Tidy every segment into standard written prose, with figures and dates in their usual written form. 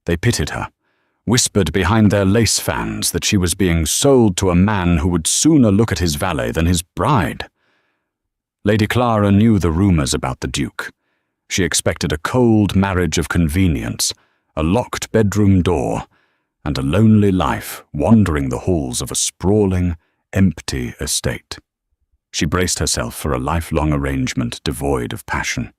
They pitied her, whispered behind their lace fans that she was being sold to a man who would sooner look at his valet than his bride. Lady Clara knew the rumours about the Duke. She expected a cold marriage of convenience, a locked bedroom door, and a lonely life wandering the halls of a sprawling, empty estate. She braced herself for a lifelong arrangement devoid of passion.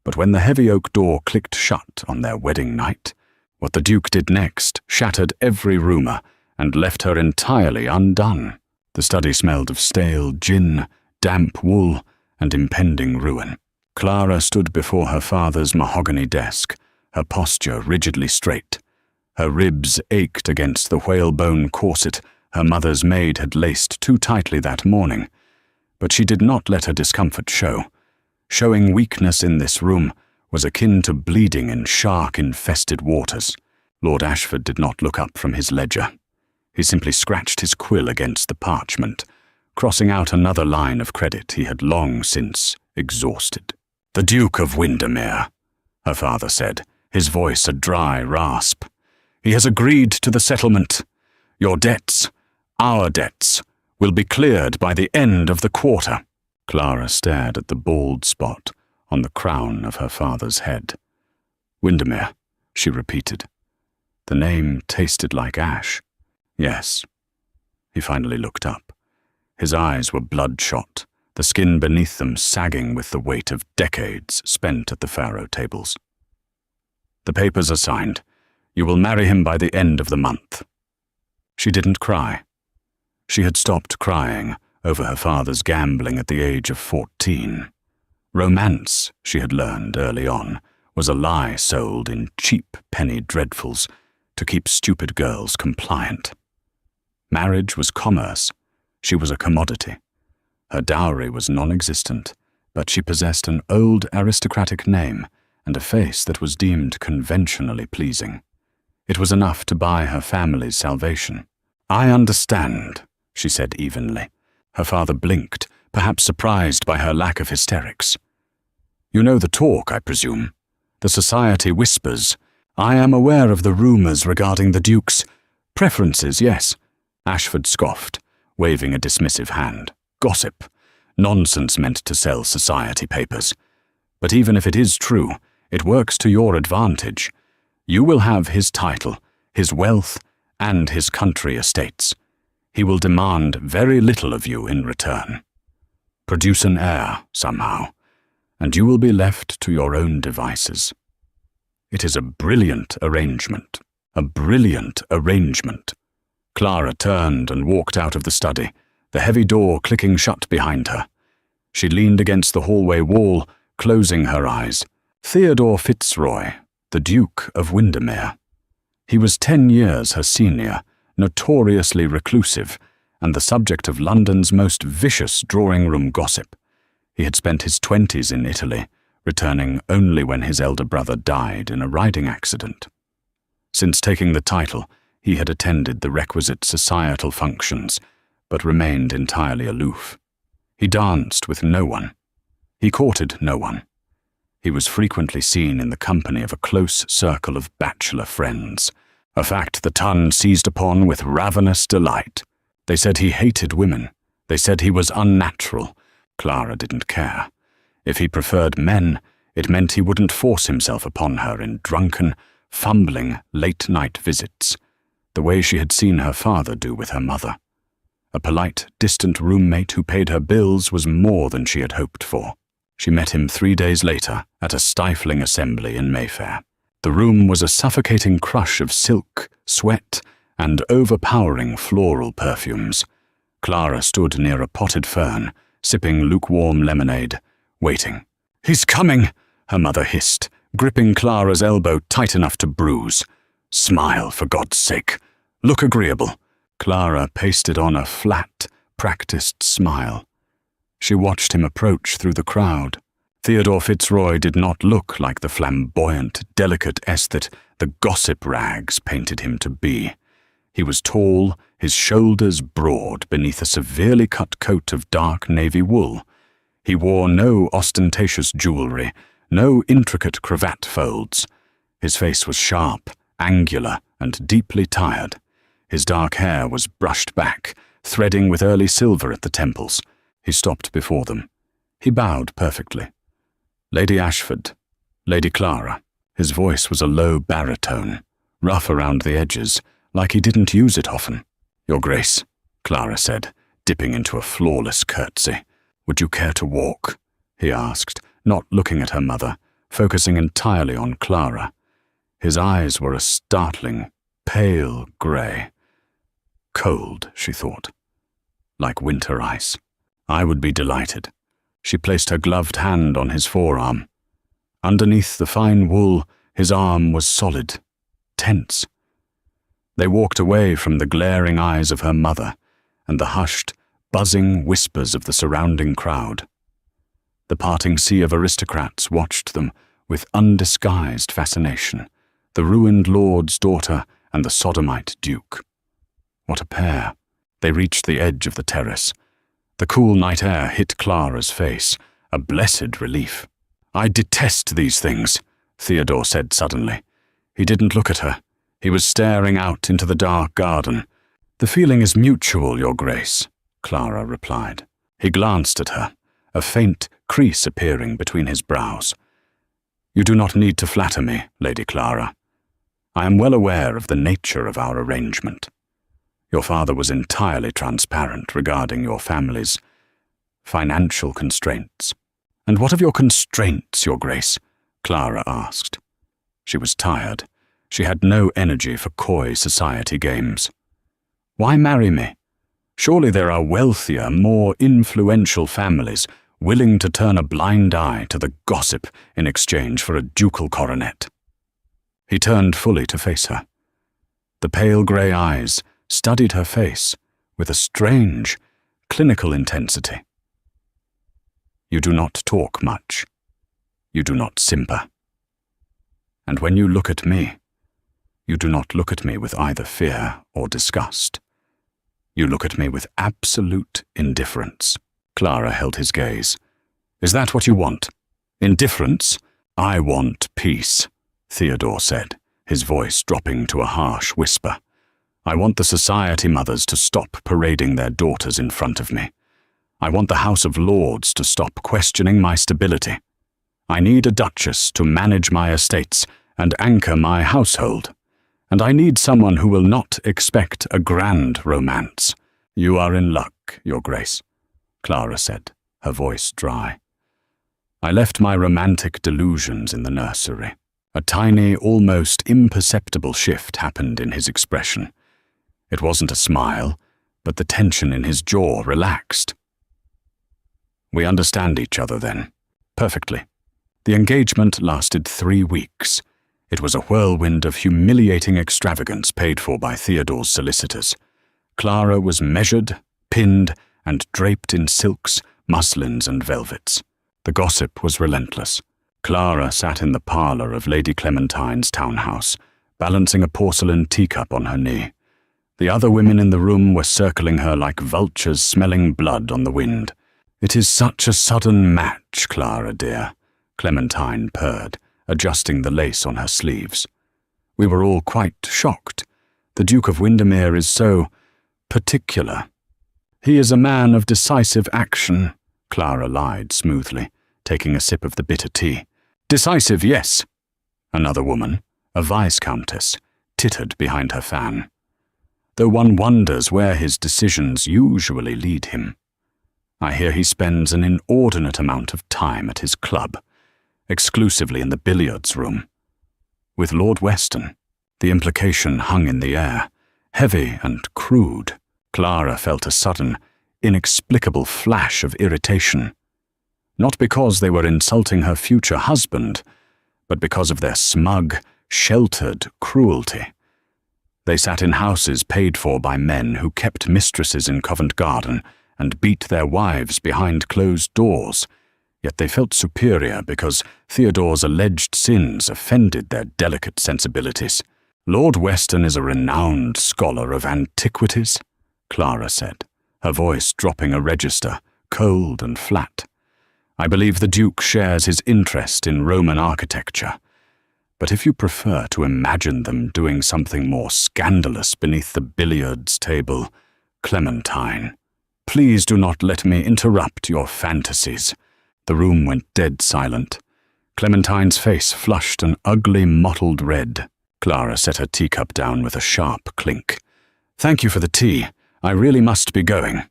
But when the heavy oak door clicked shut on their wedding night, what the Duke did next shattered every rumour and left her entirely undone. The study smelled of stale gin, damp wool, and impending ruin. Clara stood before her father's mahogany desk, her posture rigidly straight. Her ribs ached against the whalebone corset her mother's maid had laced too tightly that morning, but she did not let her discomfort show. Showing weakness in this room was akin to bleeding in shark-infested waters. Lord Ashford did not look up from his ledger. He simply scratched his quill against the parchment, crossing out another line of credit he had long since exhausted. "The Duke of Windermere," her father said, his voice a dry rasp. "He has agreed to the settlement. Your debts, our debts, will be cleared by the end of the quarter." Clara stared at the bald spot on the crown of her father's head. "Windermere," she repeated. The name tasted like ash. Yes. He finally looked up. His eyes were bloodshot, the skin beneath them sagging with the weight of decades spent at the faro tables. "The papers are signed. You will marry him by the end of the month." She didn't cry. She had stopped crying over her father's gambling at the age of 14. Romance, she had learned early on, was a lie sold in cheap penny dreadfuls to keep stupid girls compliant. Marriage was commerce. She was a commodity. Her dowry was non-existent, but she possessed an old aristocratic name and a face that was deemed conventionally pleasing. It was enough to buy her family's salvation. "I understand," she said evenly. Her father blinked, perhaps surprised by her lack of hysterics. "You know the talk, I presume. The society whispers. I am aware of the rumours regarding the Duke's preferences, yes," Ashford scoffed, waving a dismissive hand. "Gossip. Nonsense meant to sell society papers. But even if it is true, it works to your advantage. You will have his title, his wealth, and his country estates. He will demand very little of you in return. Produce an heir, somehow, and you will be left to your own devices. It is a brilliant arrangement. A brilliant arrangement." Clara turned and walked out of the study, the heavy door clicking shut behind her. She leaned against the hallway wall, closing her eyes. Theodore Fitzroy, the Duke of Windermere. He was 10 years her senior, notoriously reclusive, and the subject of London's most vicious drawing-room gossip. He had spent his 20s in Italy, returning only when his elder brother died in a riding accident. Since taking the title, he had attended the requisite societal functions, but remained entirely aloof. He danced with no one. He courted no one. He was frequently seen in the company of a close circle of bachelor friends, a fact the Ton seized upon with ravenous delight. They said he hated women. They said he was unnatural. Clara didn't care. If he preferred men, it meant he wouldn't force himself upon her in drunken, fumbling, late-night visits, the way she had seen her father do with her mother. A polite, distant roommate who paid her bills was more than she had hoped for. She met him 3 days later at a stifling assembly in Mayfair. The room was a suffocating crush of silk, sweat, and overpowering floral perfumes. Clara stood near a potted fern, sipping lukewarm lemonade, waiting. "He's coming," her mother hissed, gripping Clara's elbow tight enough to bruise. "Smile, for God's sake. Look agreeable." Clara pasted on a flat, practiced smile. She watched him approach through the crowd. Theodore Fitzroy did not look like the flamboyant, delicate aesthete the gossip rags painted him to be. He was tall, his shoulders broad beneath a severely cut coat of dark navy wool. He wore no ostentatious jewelry, no intricate cravat folds. His face was sharp angular and deeply tired. His dark hair was brushed back, threading with early silver at the temples. He stopped before them. He bowed perfectly. Lady Ashford, Lady Clara. His voice was a low baritone, rough around the edges, like he didn't use it often. Your Grace, Clara said, dipping into a flawless curtsy. Would you care to walk? He asked, not looking at her mother, focusing entirely on Clara. His eyes were a startling, pale grey. Cold, she thought. Like winter ice. I would be delighted. She placed her gloved hand on his forearm. Underneath the fine wool, his arm was solid, tense. They walked away from the glaring eyes of her mother and the hushed, buzzing whispers of the surrounding crowd. The parting sea of aristocrats watched them with undisguised fascination, the ruined lord's daughter and the sodomite duke. What a pair! They reached the edge of the terrace. The cool night air hit Clara's face, a blessed relief. I detest these things, Theodore said suddenly. He didn't look at her. He was staring out into the dark garden. The feeling is mutual, Your Grace, Clara replied. He glanced at her, a faint crease appearing between his brows. You do not need to flatter me, Lady Clara. I am well aware of the nature of our arrangement. Your father was entirely transparent regarding your family's financial constraints. And what of your constraints, Your Grace? Clara asked. She was tired. She had no energy for coy society games. Why marry me? Surely there are wealthier, more influential families willing to turn a blind eye to the gossip in exchange for a ducal coronet. He turned fully to face her. The pale grey eyes studied her face with a strange, clinical intensity. You do not talk much. You do not simper. And when you look at me, you do not look at me with either fear or disgust. You look at me with absolute indifference. Clara held his gaze. Is that what you want? Indifference? I want peace, Theodore said, his voice dropping to a harsh whisper. I want the society mothers to stop parading their daughters in front of me. I want the House of Lords to stop questioning my stability. I need a duchess to manage my estates and anchor my household. And I need someone who will not expect a grand romance. You are in luck, Your Grace, Clara said, her voice dry. I left my romantic delusions in the nursery. A tiny, almost imperceptible shift happened in his expression. It wasn't a smile, but the tension in his jaw relaxed. We understand each other then, perfectly. The engagement lasted 3 weeks. It was a whirlwind of humiliating extravagance paid for by Theodore's solicitors. Clara was measured, pinned, and draped in silks, muslins, and velvets. The gossip was relentless. Clara sat in the parlour of Lady Clementine's townhouse, balancing a porcelain teacup on her knee. The other women in the room were circling her like vultures smelling blood on the wind. It is such a sudden match, Clara dear, Clementine purred, adjusting the lace on her sleeves. We were all quite shocked. The Duke of Windermere is so particular. He is a man of decisive action, Clara lied smoothly, taking a sip of the bitter tea. Decisive, yes. Another woman, a Viscountess, tittered behind her fan. Though one wonders where his decisions usually lead him. I hear he spends an inordinate amount of time at his club, exclusively in the billiards room. With Lord Weston, the implication hung in the air, heavy and crude. Clara felt a sudden, inexplicable flash of irritation. Not because they were insulting her future husband, but because of their smug, sheltered cruelty. They sat in houses paid for by men who kept mistresses in Covent Garden and beat their wives behind closed doors, yet they felt superior because Theodore's alleged sins offended their delicate sensibilities. Lord Weston is a renowned scholar of antiquities, Clara said, her voice dropping a register, cold and flat. I believe the Duke shares his interest in Roman architecture, But if you prefer to imagine them doing something more scandalous beneath the billiards table, Clementine, please do not let me interrupt your fantasies." The room went dead silent. Clementine's face flushed an ugly mottled red. Clara set her teacup down with a sharp clink. "Thank you for the tea. I really must be going.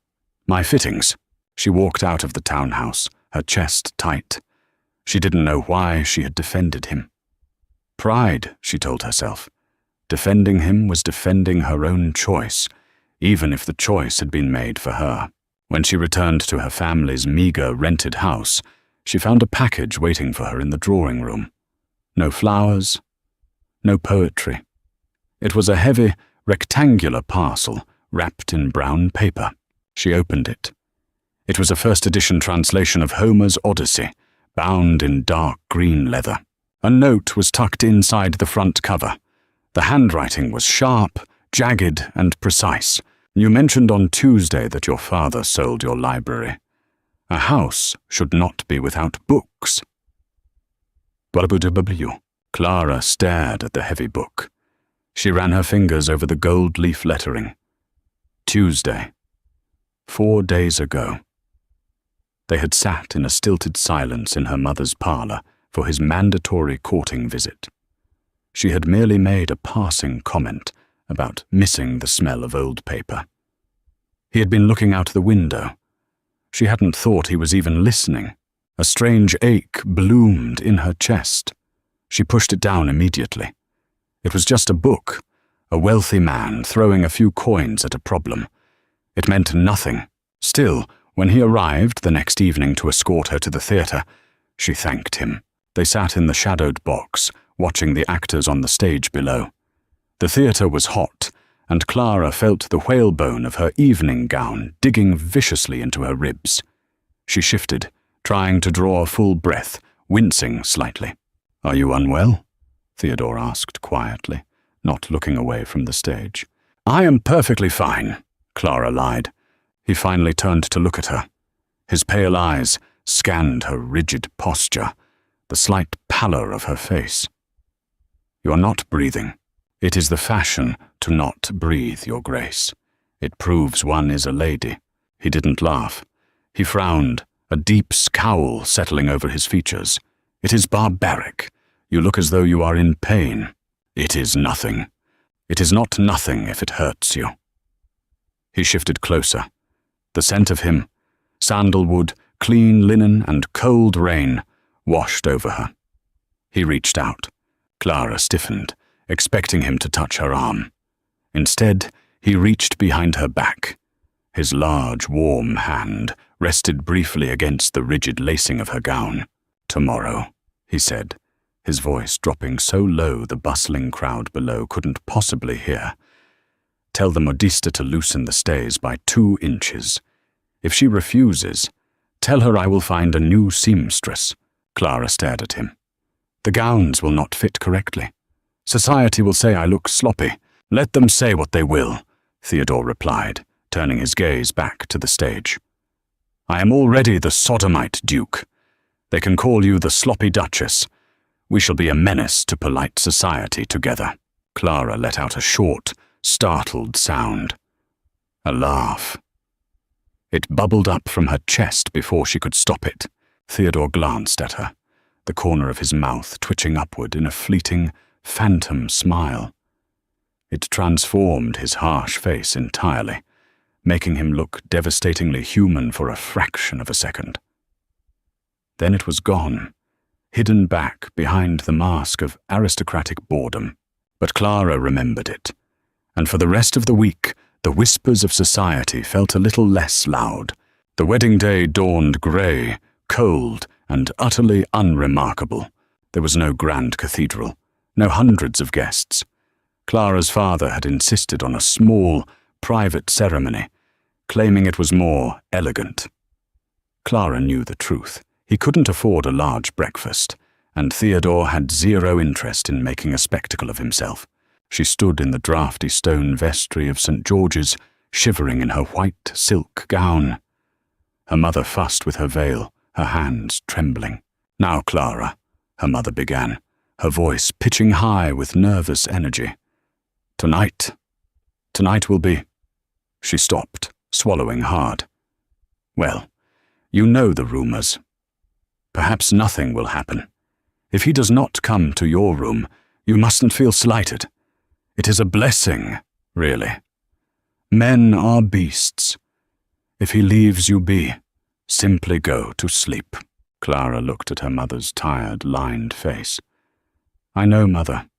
My fittings." She walked out of the townhouse, her chest tight. She didn't know why she had defended him. Pride, she told herself. Defending him was defending her own choice, even if the choice had been made for her. When she returned to her family's meager rented house, she found a package waiting for her in the drawing room. No flowers, no poetry. It was a heavy, rectangular parcel wrapped in brown paper. She opened it. It was a first-edition translation of Homer's Odyssey, bound in dark green leather. A note was tucked inside the front cover. The handwriting was sharp, jagged, and precise. "You mentioned on Tuesday that your father sold your library. A house should not be without books." Clara stared at the heavy book. She ran her fingers over the gold leaf lettering. Tuesday. 4 days ago. They had sat in a stilted silence in her mother's parlour for his mandatory courting visit. She had merely made a passing comment about missing the smell of old paper. He had been looking out the window. She hadn't thought he was even listening. A strange ache bloomed in her chest. She pushed it down immediately. It was just a book, a wealthy man throwing a few coins at a problem. It meant nothing. Still, when he arrived the next evening to escort her to the theatre, she thanked him. They sat in the shadowed box, watching the actors on the stage below. The theatre was hot, and Clara felt the whalebone of her evening gown digging viciously into her ribs. She shifted, trying to draw a full breath, wincing slightly. "Are you unwell?" Theodore asked quietly, not looking away from the stage. "I am perfectly fine," Clara lied. He finally turned to look at her. His pale eyes scanned her rigid posture, the slight pallor of her face. "You are not breathing. It is the fashion to not breathe, Your Grace. It proves one is a lady." He didn't laugh. He frowned, a deep scowl settling over his features. "It is barbaric. You look as though you are in pain." "It is nothing. It is not nothing if it hurts you." He shifted closer. The scent of him, sandalwood, clean linen, and cold rain, washed over her. He reached out. Clara stiffened, expecting him to touch her arm. Instead, he reached behind her back. His large, warm hand rested briefly against the rigid lacing of her gown. "Tomorrow," he said, his voice dropping so low the bustling crowd below couldn't possibly hear. "Tell the modista to loosen the stays by 2 inches. If she refuses, tell her I will find a new seamstress." Clara stared at him. "The gowns will not fit correctly. Society will say I look sloppy." "Let them say what they will," Theodore replied, turning his gaze back to the stage. "I am already the sodomite duke. They can call you the sloppy duchess. We shall be a menace to polite society together." Clara let out a short, startled sound. A laugh. It bubbled up from her chest before she could stop it. Theodore glanced at her, the corner of his mouth twitching upward in a fleeting, phantom smile. It transformed his harsh face entirely, making him look devastatingly human for a fraction of a second. Then it was gone, hidden back behind the mask of aristocratic boredom. But Clara remembered it, and for the rest of the week, the whispers of society felt a little less loud. The wedding day dawned grey, cold, and utterly unremarkable. There was no grand cathedral, no hundreds of guests. Clara's father had insisted on a small, private ceremony, claiming it was more elegant. Clara knew the truth. He couldn't afford a large breakfast, and Theodore had zero interest in making a spectacle of himself. She stood in the draughty stone vestry of St. George's, shivering in her white silk gown. Her mother fussed with her veil, her hands trembling. "Now, Clara," her mother began, her voice pitching high with nervous energy. Tonight will be—" She stopped, swallowing hard. "Well, you know the rumors. Perhaps nothing will happen. If he does not come to your room, you mustn't feel slighted. It is a blessing, really. Men are beasts. If he leaves you be, simply go to sleep." Clara looked at her mother's tired, lined face. "I know, Mother.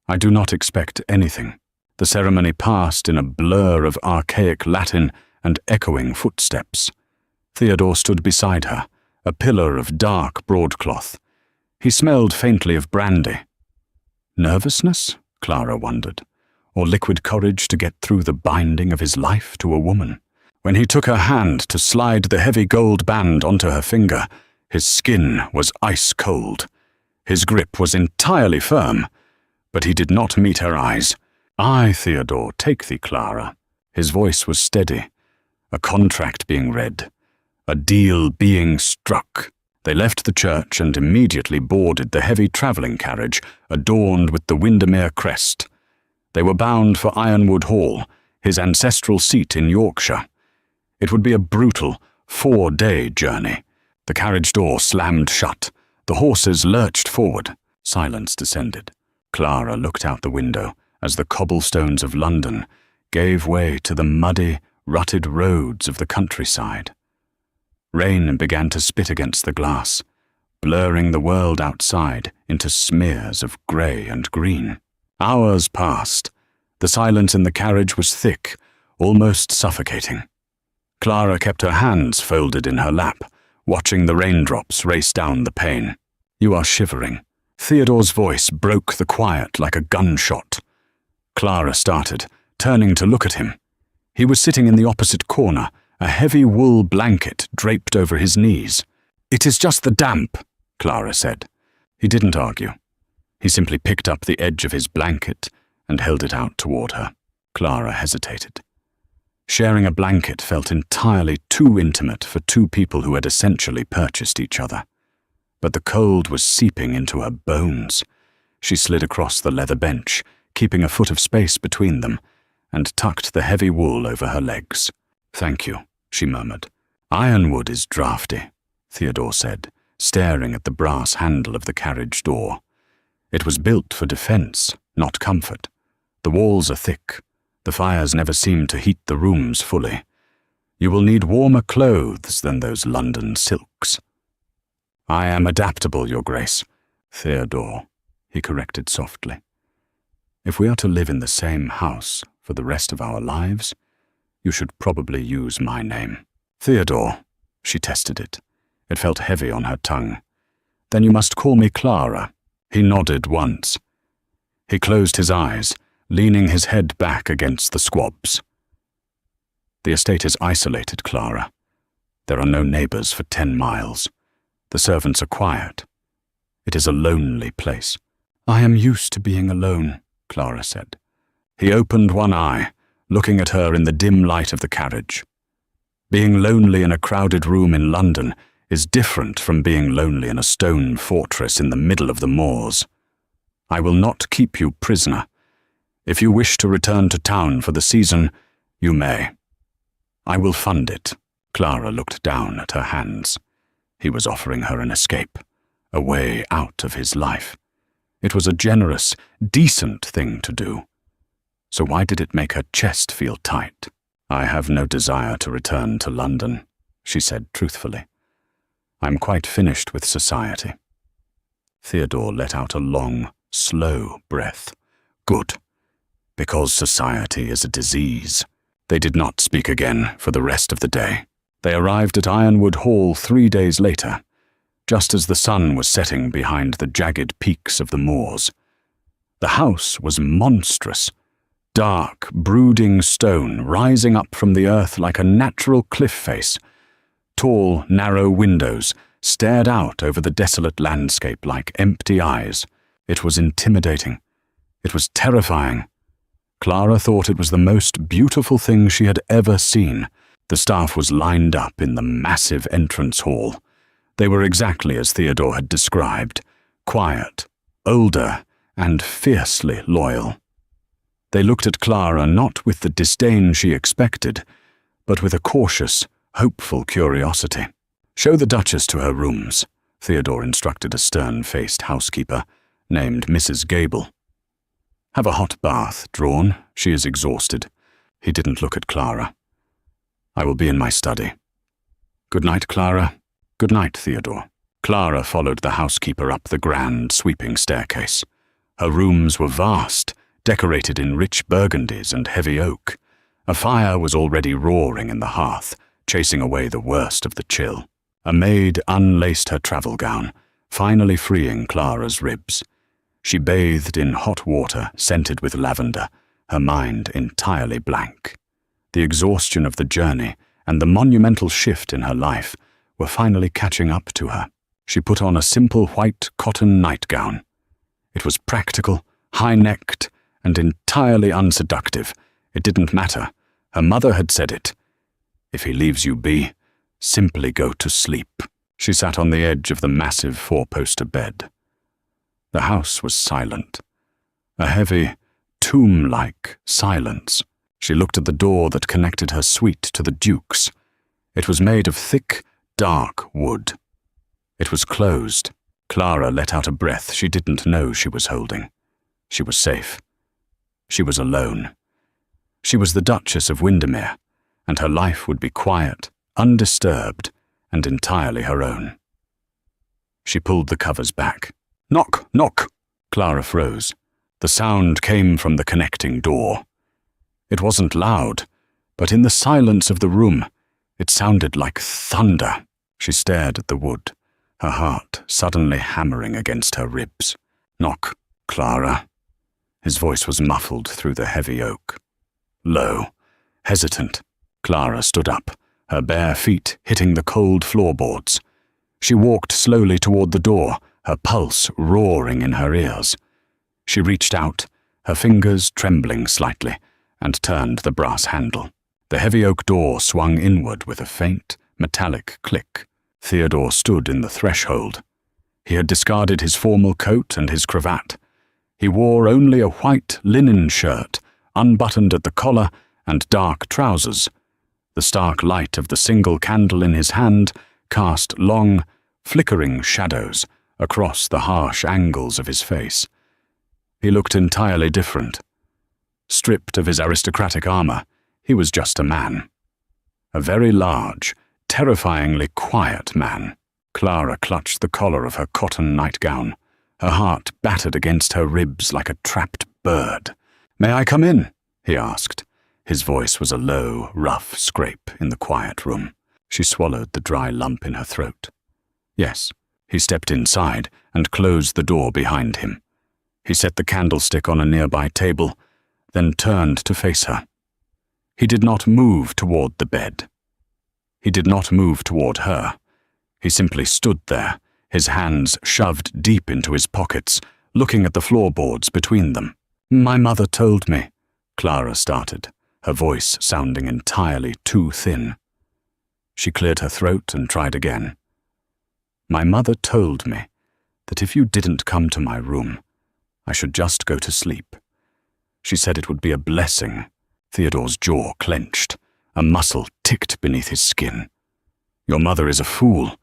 I do not expect anything." The ceremony passed in a blur of archaic Latin and echoing footsteps. Theodore stood beside her, a pillar of dark broadcloth. He smelled faintly of brandy. Nervousness, Clara wondered, or liquid courage to get through the binding of his life to a woman. When he took her hand to slide the heavy gold band onto her finger, his skin was ice cold. His grip was entirely firm, but he did not meet her eyes. "I, Theodore, take thee, Clara." His voice was steady, a contract being read, a deal being struck. They left the church and immediately boarded the heavy travelling carriage adorned with the Windermere crest. They were bound for Ironwood Hall, his ancestral seat in Yorkshire. It would be a brutal, 4-day journey. The carriage door slammed shut. The horses lurched forward. Silence descended. Clara looked out the window as the cobblestones of London gave way to the muddy, rutted roads of the countryside. Rain began to spit against the glass, blurring the world outside into smears of grey and green. Hours passed. The silence in the carriage was thick, almost suffocating. Clara kept her hands folded in her lap, watching the raindrops race down the pane. "You are shivering." Theodore's voice broke the quiet like a gunshot. Clara started, turning to look at him. He was sitting in the opposite corner, a heavy wool blanket draped over his knees. "It is just the damp," Clara said. He didn't argue. He simply picked up the edge of his blanket and held it out toward her. Clara hesitated. Sharing a blanket felt entirely too intimate for two people who had essentially purchased each other. But the cold was seeping into her bones. She slid across the leather bench, keeping a foot of space between them, and tucked the heavy wool over her legs. "Thank you," she murmured. "Ironwood is draughty," Theodore said, staring at the brass handle of the carriage door. "It was built for defense, not comfort. The walls are thick. The fires never seem to heat the rooms fully. You will need warmer clothes than those London silks." "I am adaptable, Your Grace." "Theodore," he corrected softly. "If we are to live in the same house for the rest of our lives, you should probably use my name." "Theodore," she tested it. It felt heavy on her tongue. "Then you must call me Clara." He nodded once. He closed his eyes, leaning his head back against the squabs. "The estate is isolated, Clara. There are no neighbours for 10 miles. The servants are quiet. It is a lonely place." "I am used to being alone," Clara said. He opened one eye, looking at her in the dim light of the carriage. Being lonely in a crowded room in London is different from being lonely in a stone fortress in the middle of the moors. "I will not keep you prisoner. If you wish to return to town for the season, you may. I will fund it." Clara looked down at her hands. He was offering her an escape, a way out of his life. It was a generous, decent thing to do. So why did it make her chest feel tight? "I have no desire to return to London," she said truthfully. "I'm quite finished with society." Theodore let out a long, slow breath. "Good. Because society is a disease." They did not speak again for the rest of the day. They arrived at Ironwood Hall 3 days later, just as the sun was setting behind the jagged peaks of the moors. The house was monstrous. Dark, brooding stone rising up from the earth like a natural cliff face. Tall, narrow windows stared out over the desolate landscape like empty eyes. It was intimidating. It was terrifying. Clara thought it was the most beautiful thing she had ever seen. The staff was lined up in the massive entrance hall. They were exactly as Theodore had described, quiet, older and fiercely loyal. They looked at Clara not with the disdain she expected, but with a cautious, hopeful curiosity. "Show the Duchess to her rooms," Theodore instructed a stern-faced housekeeper named Mrs. Gable. "Have a hot bath drawn. She is exhausted." He didn't look at Clara. "I will be in my study." "Good night, Clara." "Good night, Theodore." Clara followed the housekeeper up the grand, sweeping staircase. Her rooms were vast, decorated in rich burgundies and heavy oak. A fire was already roaring in the hearth, chasing away the worst of the chill. A maid unlaced her travel gown, finally freeing Clara's ribs. She bathed in hot water scented with lavender, her mind entirely blank. The exhaustion of the journey and the monumental shift in her life were finally catching up to her. She put on a simple white cotton nightgown. It was practical, high-necked, and entirely unseductive. It didn't matter. Her mother had said it. "If he leaves you be, simply go to sleep." She sat on the edge of the massive four-poster bed. The house was silent. A heavy, tomb-like silence. She looked at the door that connected her suite to the Duke's. It was made of thick, dark wood. It was closed. Clara let out a breath she didn't know she was holding. She was safe. She was alone. She was the Duchess of Windermere, and her life would be quiet, undisturbed, and entirely her own. She pulled the covers back. "Knock, knock!" Clara froze. The sound came from the connecting door. It wasn't loud, but in the silence of the room, it sounded like thunder. She stared at the wood, her heart suddenly hammering against her ribs. "Knock, Clara." His voice was muffled through the heavy oak. Low, hesitant, Clara stood up, her bare feet hitting the cold floorboards. She walked slowly toward the door, her pulse roaring in her ears. She reached out, her fingers trembling slightly, and turned the brass handle. The heavy oak door swung inward with a faint, metallic click. Theodore stood in the threshold. He had discarded his formal coat and his cravat. He wore only a white linen shirt, unbuttoned at the collar, and dark trousers. The stark light of the single candle in his hand cast long, flickering shadows across the harsh angles of his face. He looked entirely different. Stripped of his aristocratic armor, he was just a man. A very large, terrifyingly quiet man. Clara clutched the collar of her cotton nightgown. Her heart battered against her ribs like a trapped bird. "May I come in?" he asked. His voice was a low, rough scrape in the quiet room. She swallowed the dry lump in her throat. Yes. He stepped inside and closed the door behind him. He set the candlestick on a nearby table, then turned to face her. He did not move toward the bed. He did not move toward her. He simply stood there, his hands shoved deep into his pockets, looking at the floorboards between them. "My mother told me," Clara started, her voice sounding entirely too thin. She cleared her throat and tried again. "My mother told me that if you didn't come to my room, I should just go to sleep. She said it would be a blessing." Theodore's jaw clenched. A muscle ticked beneath his skin. "Your mother is a fool,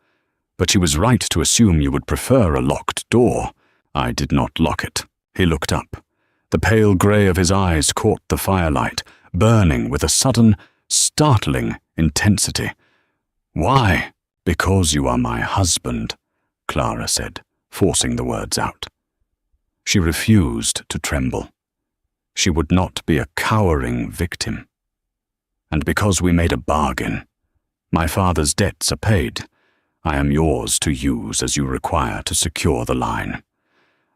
but she was right to assume you would prefer a locked door. I did not lock it." He looked up. The pale grey of his eyes caught the firelight, burning with a sudden, startling intensity. "Why?" "Because you are my husband," Clara said, forcing the words out. She refused to tremble. She would not be a cowering victim. "And because we made a bargain. My father's debts are paid. I am yours to use as you require to secure the line.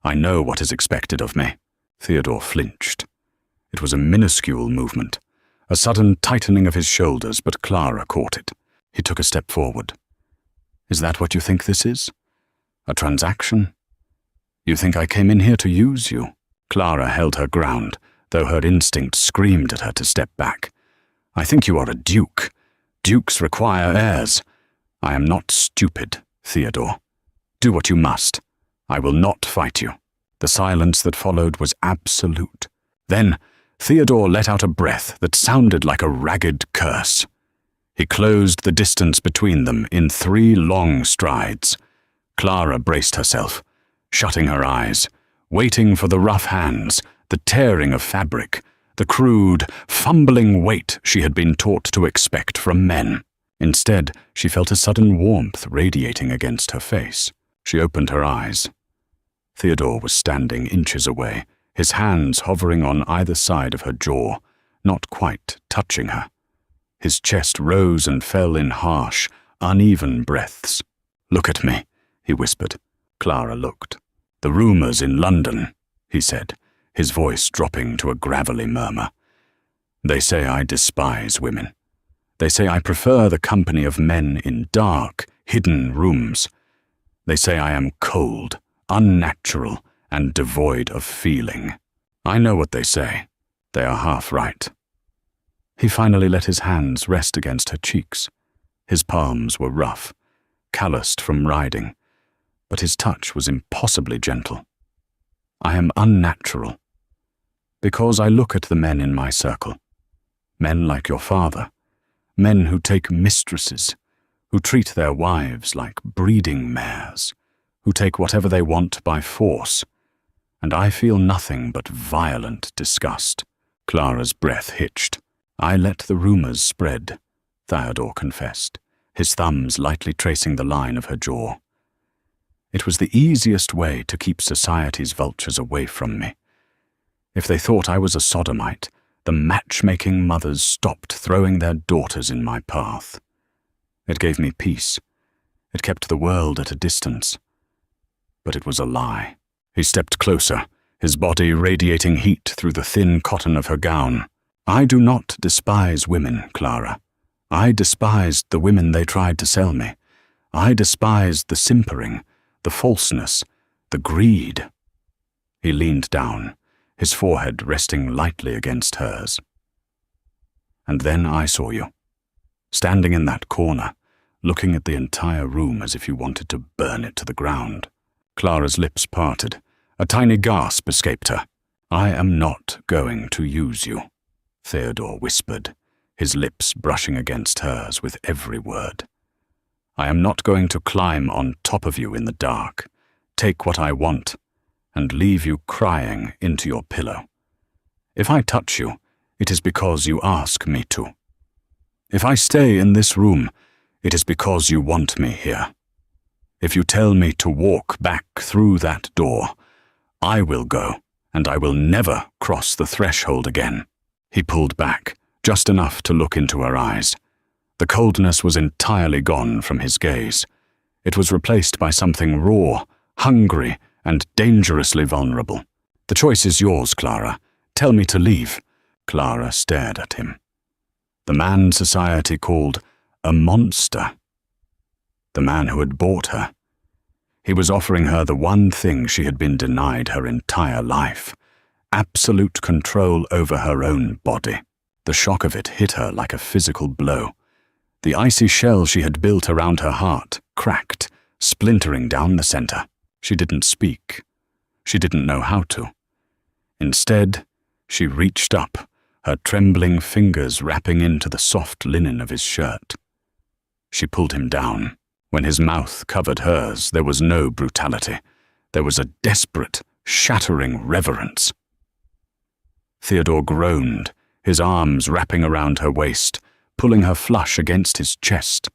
I know what is expected of me." Theodore flinched. It was a minuscule movement, a sudden tightening of his shoulders, but Clara caught it. He took a step forward. "Is that what you think this is? A transaction? You think I came in here to use you?" Clara held her ground, though her instinct screamed at her to step back. "I think you are a duke. Dukes require heirs. I am not stupid, Theodore. Do what you must. I will not fight you." The silence that followed was absolute. Then, Theodore let out a breath that sounded like a ragged curse. He closed the distance between them in 3 long strides. Clara braced herself, shutting her eyes, waiting for the rough hands, the tearing of fabric, the crude, fumbling weight she had been taught to expect from men. Instead, she felt a sudden warmth radiating against her face. She opened her eyes. Theodore was standing inches away, his hands hovering on either side of her jaw, not quite touching her. His chest rose and fell in harsh, uneven breaths. "Look at me," he whispered. Clara looked. "The rumors in London," he said, his voice dropping to a gravelly murmur. "They say I despise women. They say I prefer the company of men in dark, hidden rooms. They say I am cold, unnatural, and devoid of feeling. I know what they say. They are half right." He finally let his hands rest against her cheeks. His palms were rough, calloused from riding, but his touch was impossibly gentle. "I am unnatural because I look at the men in my circle. Men like your father, men who take mistresses, who treat their wives like breeding mares, who take whatever they want by force, and I feel nothing but violent disgust." Clara's breath hitched. "I let the rumors spread," Theodore confessed, his thumbs lightly tracing the line of her jaw. "It was the easiest way to keep society's vultures away from me. If they thought I was a sodomite, the matchmaking mothers stopped throwing their daughters in my path. It gave me peace. It kept the world at a distance. But it was a lie." He stepped closer, his body radiating heat through the thin cotton of her gown. "I do not despise women, Clara. I despised the women they tried to sell me. I despised the simpering, the falseness, the greed." He leaned down, his forehead resting lightly against hers. "And then I saw you, standing in that corner, looking at the entire room as if you wanted to burn it to the ground." Clara's lips parted. A tiny gasp escaped her. "I am not going to use you," Theodore whispered, his lips brushing against hers with every word. "I am not going to climb on top of you in the dark, take what I want, and leave you crying into your pillow. If I touch you, it is because you ask me to. If I stay in this room, it is because you want me here. If you tell me to walk back through that door, I will go, and I will never cross the threshold again." He pulled back, just enough to look into her eyes. The coldness was entirely gone from his gaze. It was replaced by something raw, hungry, and dangerously vulnerable. "The choice is yours, Clara. Tell me to leave." Clara stared at him. The man society called a monster. The man who had bought her. He was offering her the one thing she had been denied her entire life: absolute control over her own body. The shock of it hit her like a physical blow. The icy shell she had built around her heart cracked, splintering down the center. She didn't speak. She didn't know how to. Instead, she reached up, her trembling fingers wrapping into the soft linen of his shirt. She pulled him down. When his mouth covered hers, there was no brutality. There was a desperate, shattering reverence. Theodore groaned, his arms wrapping around her waist, pulling her flush against his chest.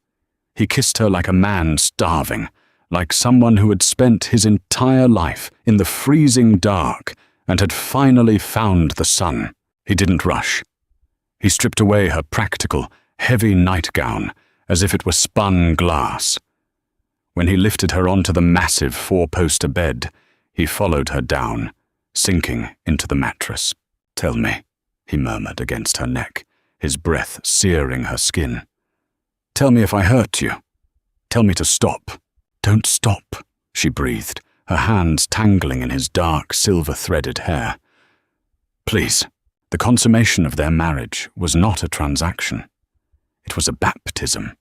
He kissed her like a man starving, like someone who had spent his entire life in the freezing dark and had finally found the sun. He didn't rush. He stripped away her practical, heavy nightgown as if it were spun glass. When he lifted her onto the massive four-poster bed, he followed her down, sinking into the mattress. "Tell me," he murmured against her neck, his breath searing her skin. "Tell me if I hurt you. Tell me to stop." "Don't stop," she breathed, her hands tangling in his dark, silver-threaded hair. "Please." The consummation of their marriage was not a transaction. It was a baptism.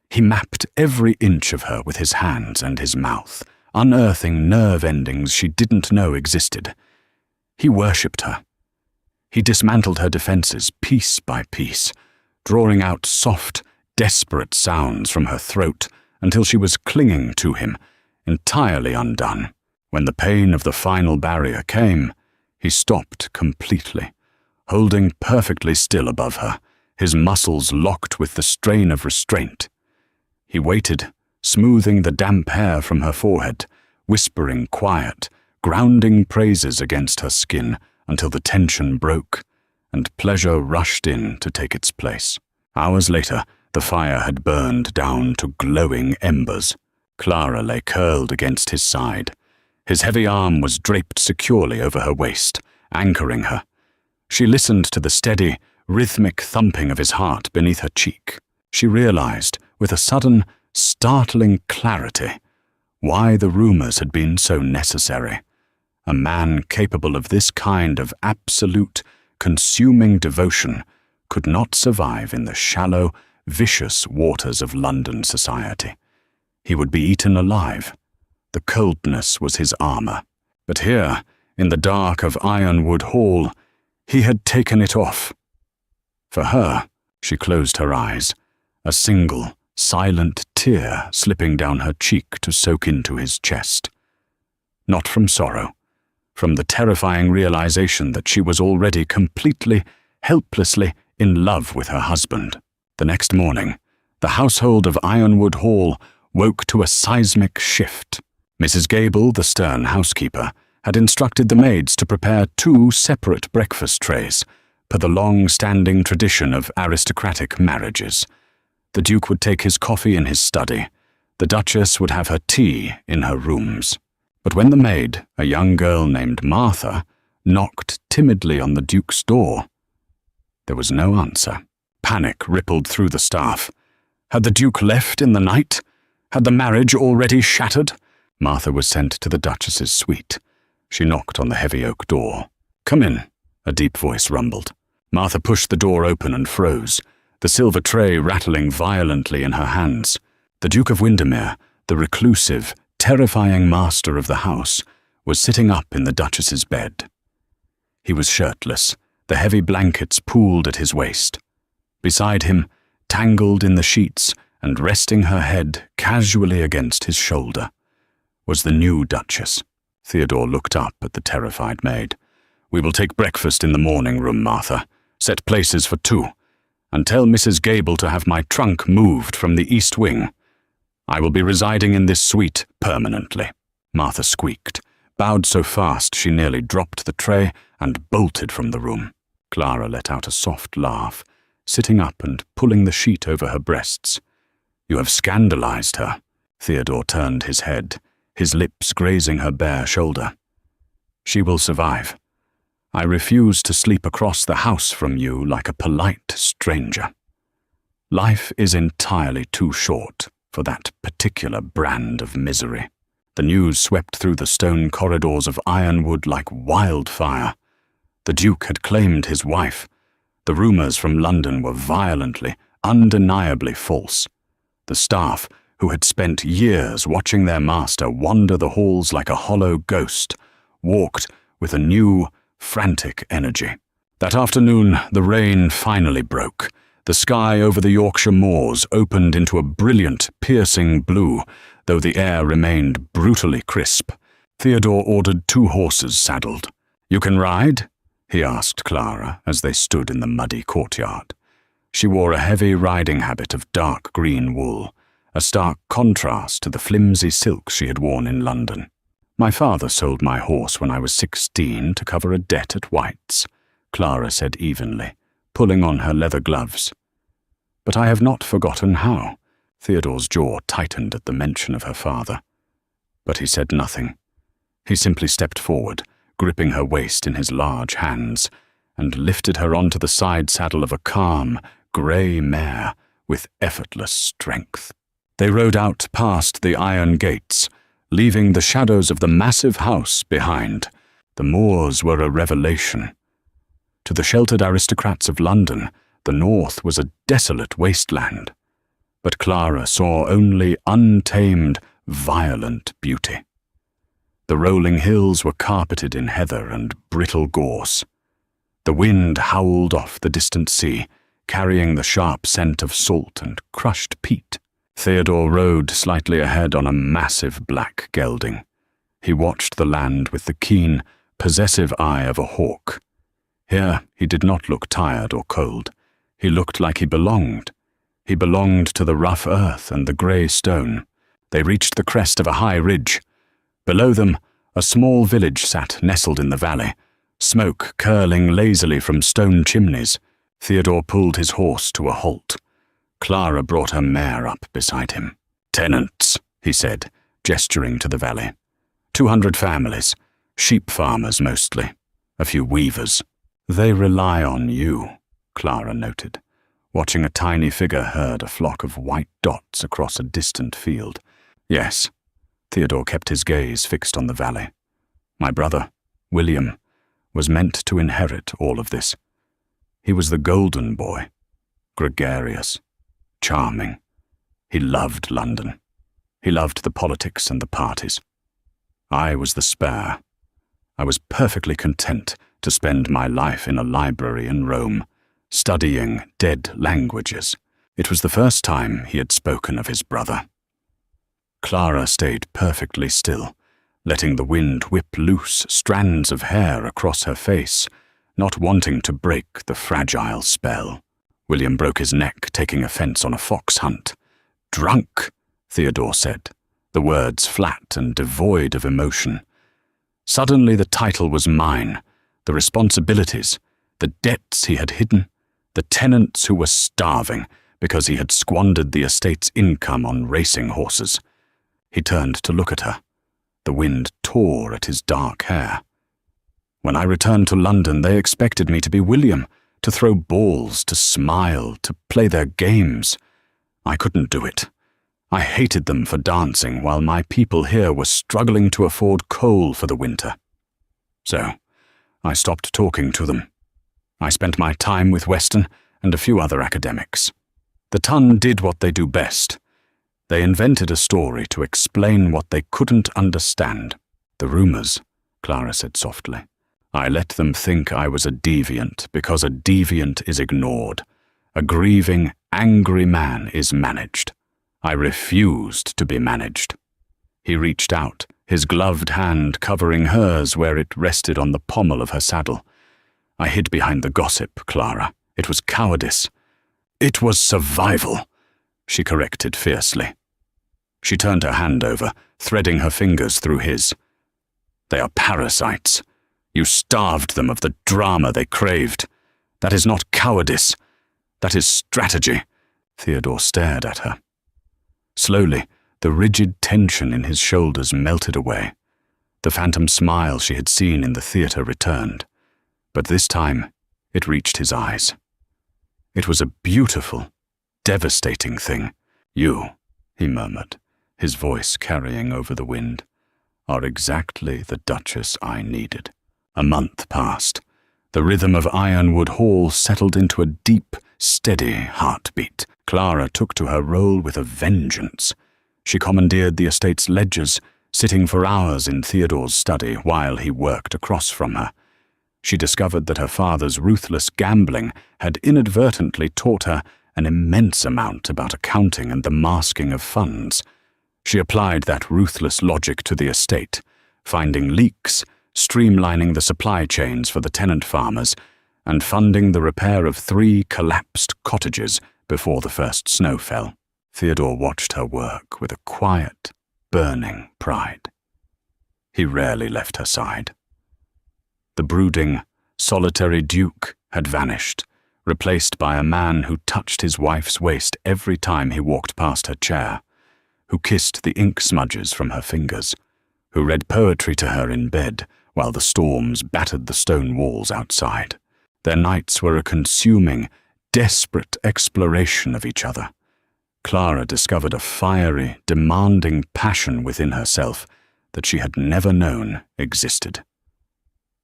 He mapped every inch of her with his hands and his mouth, unearthing nerve endings she didn't know existed. He worshipped her. He dismantled her defenses piece by piece, drawing out soft, desperate sounds from her throat until she was clinging to him, entirely undone. When the pain of the final barrier came, he stopped completely, holding perfectly still above her, his muscles locked with the strain of restraint. He waited, smoothing the damp hair from her forehead, whispering quiet, grounding praises against her skin until the tension broke, and pleasure rushed in to take its place. Hours later, the fire had burned down to glowing embers. Clara lay curled against his side. His heavy arm was draped securely over her waist, anchoring her. She listened to the steady, rhythmic thumping of his heart beneath her cheek. She realized, with a sudden, startling clarity, why the rumors had been so necessary. A man capable of this kind of absolute, consuming devotion could not survive in the shallow, vicious waters of London society. He would be eaten alive. The coldness was his armor. But here, in the dark of Ironwood Hall, he had taken it off. For her, she closed her eyes, a single, silent tear slipping down her cheek to soak into his chest. Not from sorrow, from the terrifying realization that she was already completely, helplessly in love with her husband. The next morning, the household of Ironwood Hall woke to a seismic shift. Mrs. Gable, the stern housekeeper, had instructed the maids to prepare 2 separate breakfast trays, per the long-standing tradition of aristocratic marriages. The Duke would take his coffee in his study. The Duchess would have her tea in her rooms. But when the maid, a young girl named Martha, knocked timidly on the Duke's door, there was no answer. Panic rippled through the staff. Had the Duke left in the night? Had the marriage already shattered? Martha was sent to the Duchess's suite. She knocked on the heavy oak door. "Come in," a deep voice rumbled. Martha pushed the door open and froze, the silver tray rattling violently in her hands. The Duke of Windermere, the reclusive, terrifying master of the house, was sitting up in the Duchess's bed. He was shirtless, the heavy blankets pooled at his waist. Beside him, tangled in the sheets and resting her head casually against his shoulder, was the new Duchess. Theodore looked up at the terrified maid. "We will take breakfast in the morning room, Martha. Set places for 2. And tell Mrs. Gable to have my trunk moved from the east wing. I will be residing in this suite permanently." Martha squeaked, bowed so fast she nearly dropped the tray, and bolted from the room. Clara let out a soft laugh, sitting up and pulling the sheet over her breasts. "You have scandalized her." Theodore turned his head, his lips grazing her bare shoulder. "She will survive. I refuse to sleep across the house from you like a polite stranger. Life is entirely too short for that particular brand of misery." The news swept through the stone corridors of Ironwood like wildfire. The Duke had claimed his wife. The rumors from London were violently, undeniably false. The staff, who had spent years watching their master wander the halls like a hollow ghost, walked with a new, frantic energy. That afternoon, the rain finally broke. The sky over the Yorkshire moors opened into a brilliant, piercing blue, though the air remained brutally crisp. Theodore ordered 2 horses saddled. "You can ride?" he asked Clara as they stood in the muddy courtyard. She wore a heavy riding habit of dark green wool, a stark contrast to the flimsy silk she had worn in London. "My father sold my horse when I was 16 to cover a debt at White's," Clara said evenly, pulling on her leather gloves. "But I have not forgotten how." Theodore's jaw tightened at the mention of her father. But he said nothing. He simply stepped forward, gripping her waist in his large hands, and lifted her onto the side saddle of a calm, grey mare with effortless strength. They rode out past the iron gates, leaving the shadows of the massive house behind. The moors were a revelation. To the sheltered aristocrats of London, the north was a desolate wasteland. But Clara saw only untamed, violent beauty. The rolling hills were carpeted in heather and brittle gorse. The wind howled off the distant sea, carrying the sharp scent of salt and crushed peat. Theodore rode slightly ahead on a massive black gelding. He watched the land with the keen, possessive eye of a hawk. Here he did not look tired or cold. He looked like he belonged. He belonged to the rough earth and the grey stone. They reached the crest of a high ridge. Below them, a small village sat nestled in the valley, smoke curling lazily from stone chimneys. Theodore pulled his horse to a halt. Clara brought her mare up beside him. "Tenants," he said, gesturing to the valley. 200 families, sheep farmers mostly, a few weavers. "They rely on you," Clara noted, watching a tiny figure herd a flock of white dots across a distant field. "Yes." Theodore kept his gaze fixed on the valley. "My brother, William, was meant to inherit all of this. He was the golden boy, gregarious, charming. He loved London. He loved the politics and the parties. I was the spare. I was perfectly content to spend my life in a library in Rome, studying dead languages." It was the first time he had spoken of his brother. Clara stayed perfectly still, letting the wind whip loose strands of hair across her face, not wanting to break the fragile spell. William broke his neck taking offense on a fox hunt. "Drunk," Theodore said, the words flat and devoid of emotion. Suddenly the title was mine, the responsibilities, the debts he had hidden, the tenants who were starving because he had squandered the estate's income on racing horses. He turned to look at her. The wind tore at his dark hair. "When I returned to London, they expected me to be William, to throw balls, to smile, to play their games. I couldn't do it. I hated them for dancing while my people here were struggling to afford coal for the winter. So, I stopped talking to them. I spent my time with Weston and a few other academics. The Ton did what they do best. They invented a story to explain what they couldn't understand. The rumors," Clara said softly. "I let them think I was a deviant because a deviant is ignored. A grieving, angry man is managed. I refused to be managed." He reached out, his gloved hand covering hers where it rested on the pommel of her saddle. "I hid behind the gossip, Clara. It was cowardice." "It was survival," she corrected fiercely. She turned her hand over, threading her fingers through his. "They are parasites. You starved them of the drama they craved. That is not cowardice. That is strategy." Theodore stared at her. Slowly, the rigid tension in his shoulders melted away. The phantom smile she had seen in the theatre returned, but this time it reached his eyes. It was a beautiful, devastating thing. "You," he murmured, his voice carrying over the wind, "are exactly the Duchess I needed." A month passed. The rhythm of Ironwood Hall settled into a deep, steady heartbeat. Clara took to her role with a vengeance. She commandeered the estate's ledgers, sitting for hours in Theodore's study while he worked across from her. She discovered that her father's ruthless gambling had inadvertently taught her an immense amount about accounting and the masking of funds. She applied that ruthless logic to the estate, finding leaks, streamlining the supply chains for the tenant farmers, and funding the repair of 3 collapsed cottages before the first snow fell. Theodore watched her work with a quiet, burning pride. He rarely left her side. The brooding, solitary Duke had vanished, replaced by a man who touched his wife's waist every time he walked past her chair, who kissed the ink smudges from her fingers, who read poetry to her in bed while the storms battered the stone walls outside. Their nights were a consuming, desperate exploration of each other. Clara discovered a fiery, demanding passion within herself that she had never known existed.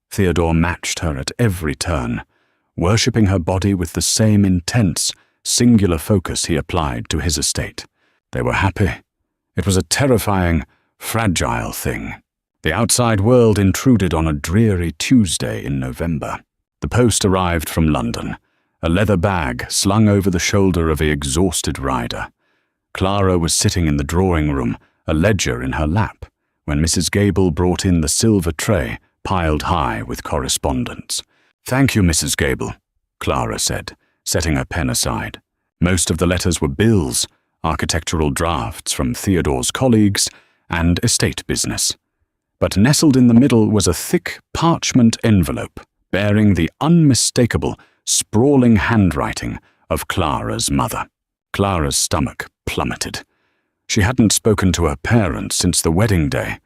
Theodore matched her at every turn, worshipping her body with the same intense, singular focus he applied to his estate. They were happy. It was a terrifying, fragile thing. The outside world intruded on a dreary Tuesday in November. The post arrived from London, a leather bag slung over the shoulder of the exhausted rider. Clara was sitting in the drawing room, a ledger in her lap, when Mrs. Gable brought in the silver tray piled high with correspondence. "Thank you, Mrs. Gable," Clara said, setting her pen aside. Most of the letters were bills, architectural drafts from Theodore's colleagues, and estate business. But nestled in the middle was a thick parchment envelope bearing the unmistakable, sprawling handwriting of Clara's mother. Clara's stomach plummeted. She hadn't spoken to her parents since the wedding day.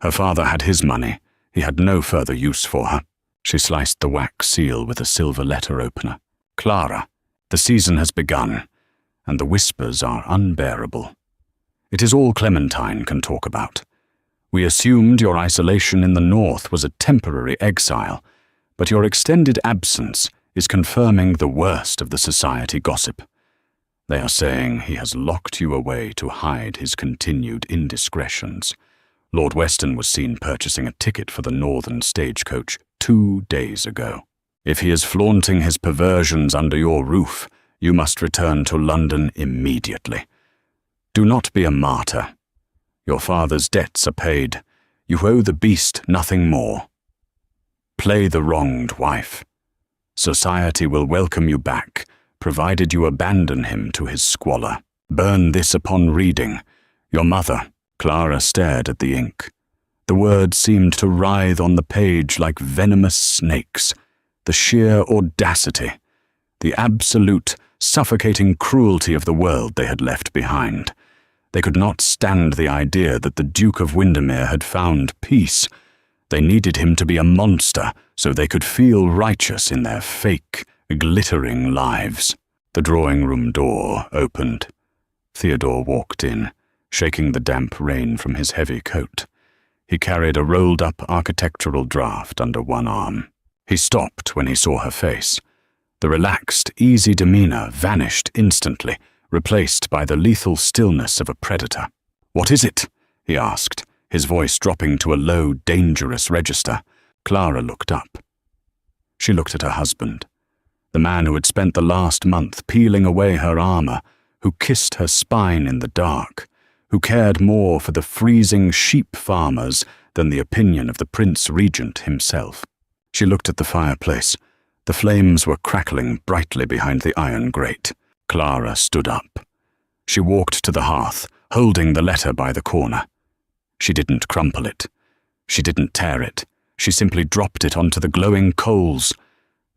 Her father had his money. He had no further use for her. She sliced the wax seal with a silver letter opener. "Clara, the season has begun, and the whispers are unbearable. It is all Clementine can talk about. We assumed your isolation in the north was a temporary exile, but your extended absence is confirming the worst of the society gossip. They are saying he has locked you away to hide his continued indiscretions. Lord Weston was seen purchasing a ticket for the northern stagecoach 2 days ago. If he is flaunting his perversions under your roof, you must return to London immediately. Do not be a martyr. Your father's debts are paid. You owe the beast nothing more. Play the wronged wife. Society will welcome you back, provided you abandon him to his squalor. Burn this upon reading. Your mother." Clara stared at the ink. The words seemed to writhe on the page like venomous snakes. The sheer audacity, the absolute, suffocating cruelty of the world they had left behind. They could not stand the idea that the Duke of Windermere had found peace. They needed him to be a monster so they could feel righteous in their fake, glittering lives. The drawing-room door opened. Theodore walked in, shaking the damp rain from his heavy coat. He carried a rolled-up architectural draft under one arm. He stopped when he saw her face. The relaxed, easy demeanor vanished instantly, replaced by the lethal stillness of a predator. "What is it?" he asked, his voice dropping to a low, dangerous register. Clara looked up. She looked at her husband, the man who had spent the last month peeling away her armor, who kissed her spine in the dark, who cared more for the freezing sheep farmers than the opinion of the Prince Regent himself. She looked at the fireplace. The flames were crackling brightly behind the iron grate. Clara stood up. She walked to the hearth, holding the letter by the corner. She didn't crumple it. She didn't tear it. She simply dropped it onto the glowing coals.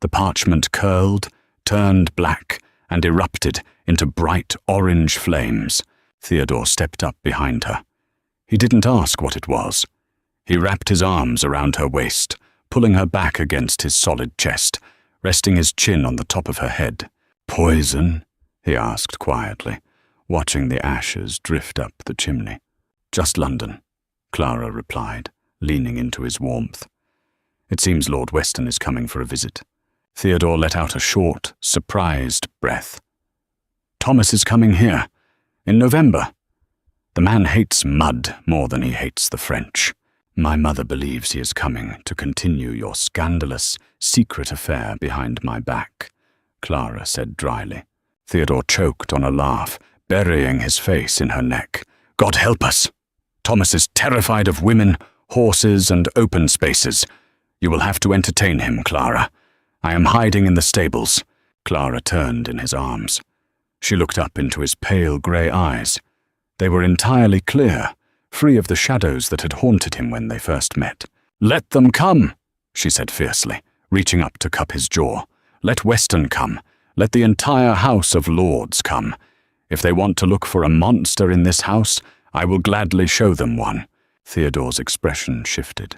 The parchment curled, turned black, and erupted into bright orange flames. Theodore stepped up behind her. He didn't ask what it was. He wrapped his arms around her waist, pulling her back against his solid chest, resting his chin on the top of her head. "Poison?" he asked quietly, watching the ashes drift up the chimney. "Just London," Clara replied, leaning into his warmth. "It seems Lord Weston is coming for a visit." Theodore let out a short, surprised breath. "Thomas is coming here. In November. The man hates mud more than he hates the French. My mother believes he is coming to continue your scandalous, secret affair behind my back," Clara said dryly. Theodore choked on a laugh, burying his face in her neck. "God help us! Thomas is terrified of women, horses, and open spaces. You will have to entertain him, Clara. I am hiding in the stables." Clara turned in his arms. She looked up into his pale grey eyes. They were entirely clear, free of the shadows that had haunted him when they first met. "Let them come," she said fiercely, reaching up to cup his jaw. "Let Weston come. Let the entire House of Lords come. If they want to look for a monster in this house, I will gladly show them one." Theodore's expression shifted.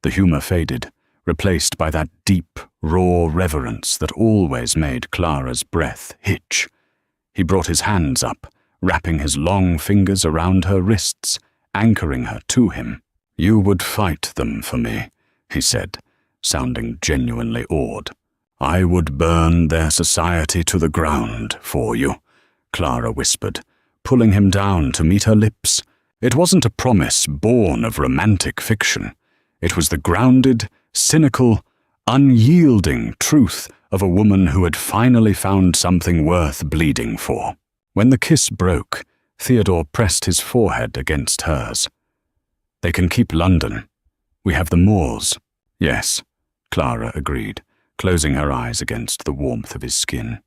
The humor faded, replaced by that deep, raw reverence that always made Clara's breath hitch. He brought his hands up, wrapping his long fingers around her wrists, anchoring her to him. "You would fight them for me," he said, sounding genuinely awed. "I would burn their society to the ground for you," Clara whispered, pulling him down to meet her lips. It wasn't a promise born of romantic fiction. It was the grounded, cynical, unyielding truth of a woman who had finally found something worth bleeding for. When the kiss broke, Theodore pressed his forehead against hers. "They can keep London. We have the moors." "Yes," Clara agreed, closing her eyes against the warmth of his skin.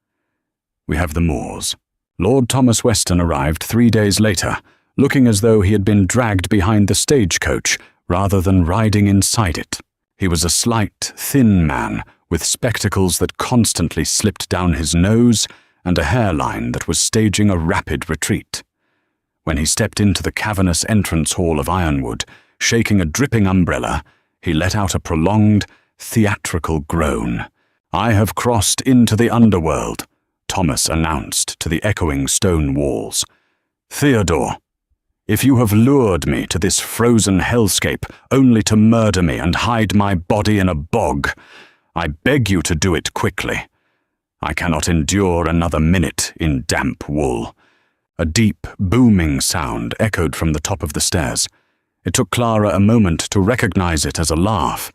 "We have the moors." Lord Thomas Weston arrived 3 days later, looking as though he had been dragged behind the stagecoach rather than riding inside it. He was a slight, thin man with spectacles that constantly slipped down his nose and a hairline that was staging a rapid retreat. When he stepped into the cavernous entrance hall of Ironwood, shaking a dripping umbrella, he let out a prolonged, theatrical groan. "I have crossed into the underworld," Thomas announced to the echoing stone walls. "Theodore, if you have lured me to this frozen hellscape only to murder me and hide my body in a bog, I beg you to do it quickly. I cannot endure another minute in damp wool." A deep, booming sound echoed from the top of the stairs. It took Clara a moment to recognize it as a laugh.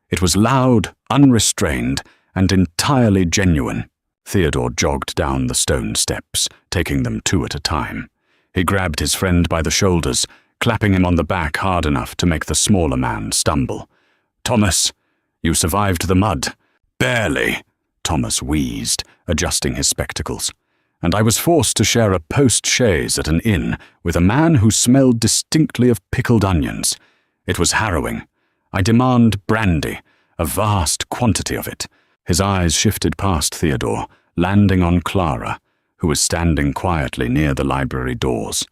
It was loud, unrestrained, and entirely genuine. Theodore jogged down the stone steps, taking them 2 at a time. He grabbed his friend by the shoulders, clapping him on the back hard enough to make the smaller man stumble. "Thomas, you survived the mud." "Barely," Thomas wheezed, adjusting his spectacles. "And I was forced to share a post-chaise at an inn with a man who smelled distinctly of pickled onions. It was harrowing. I demand brandy, a vast quantity of it." His eyes shifted past Theodore, landing on Clara, who was standing quietly near the library doors.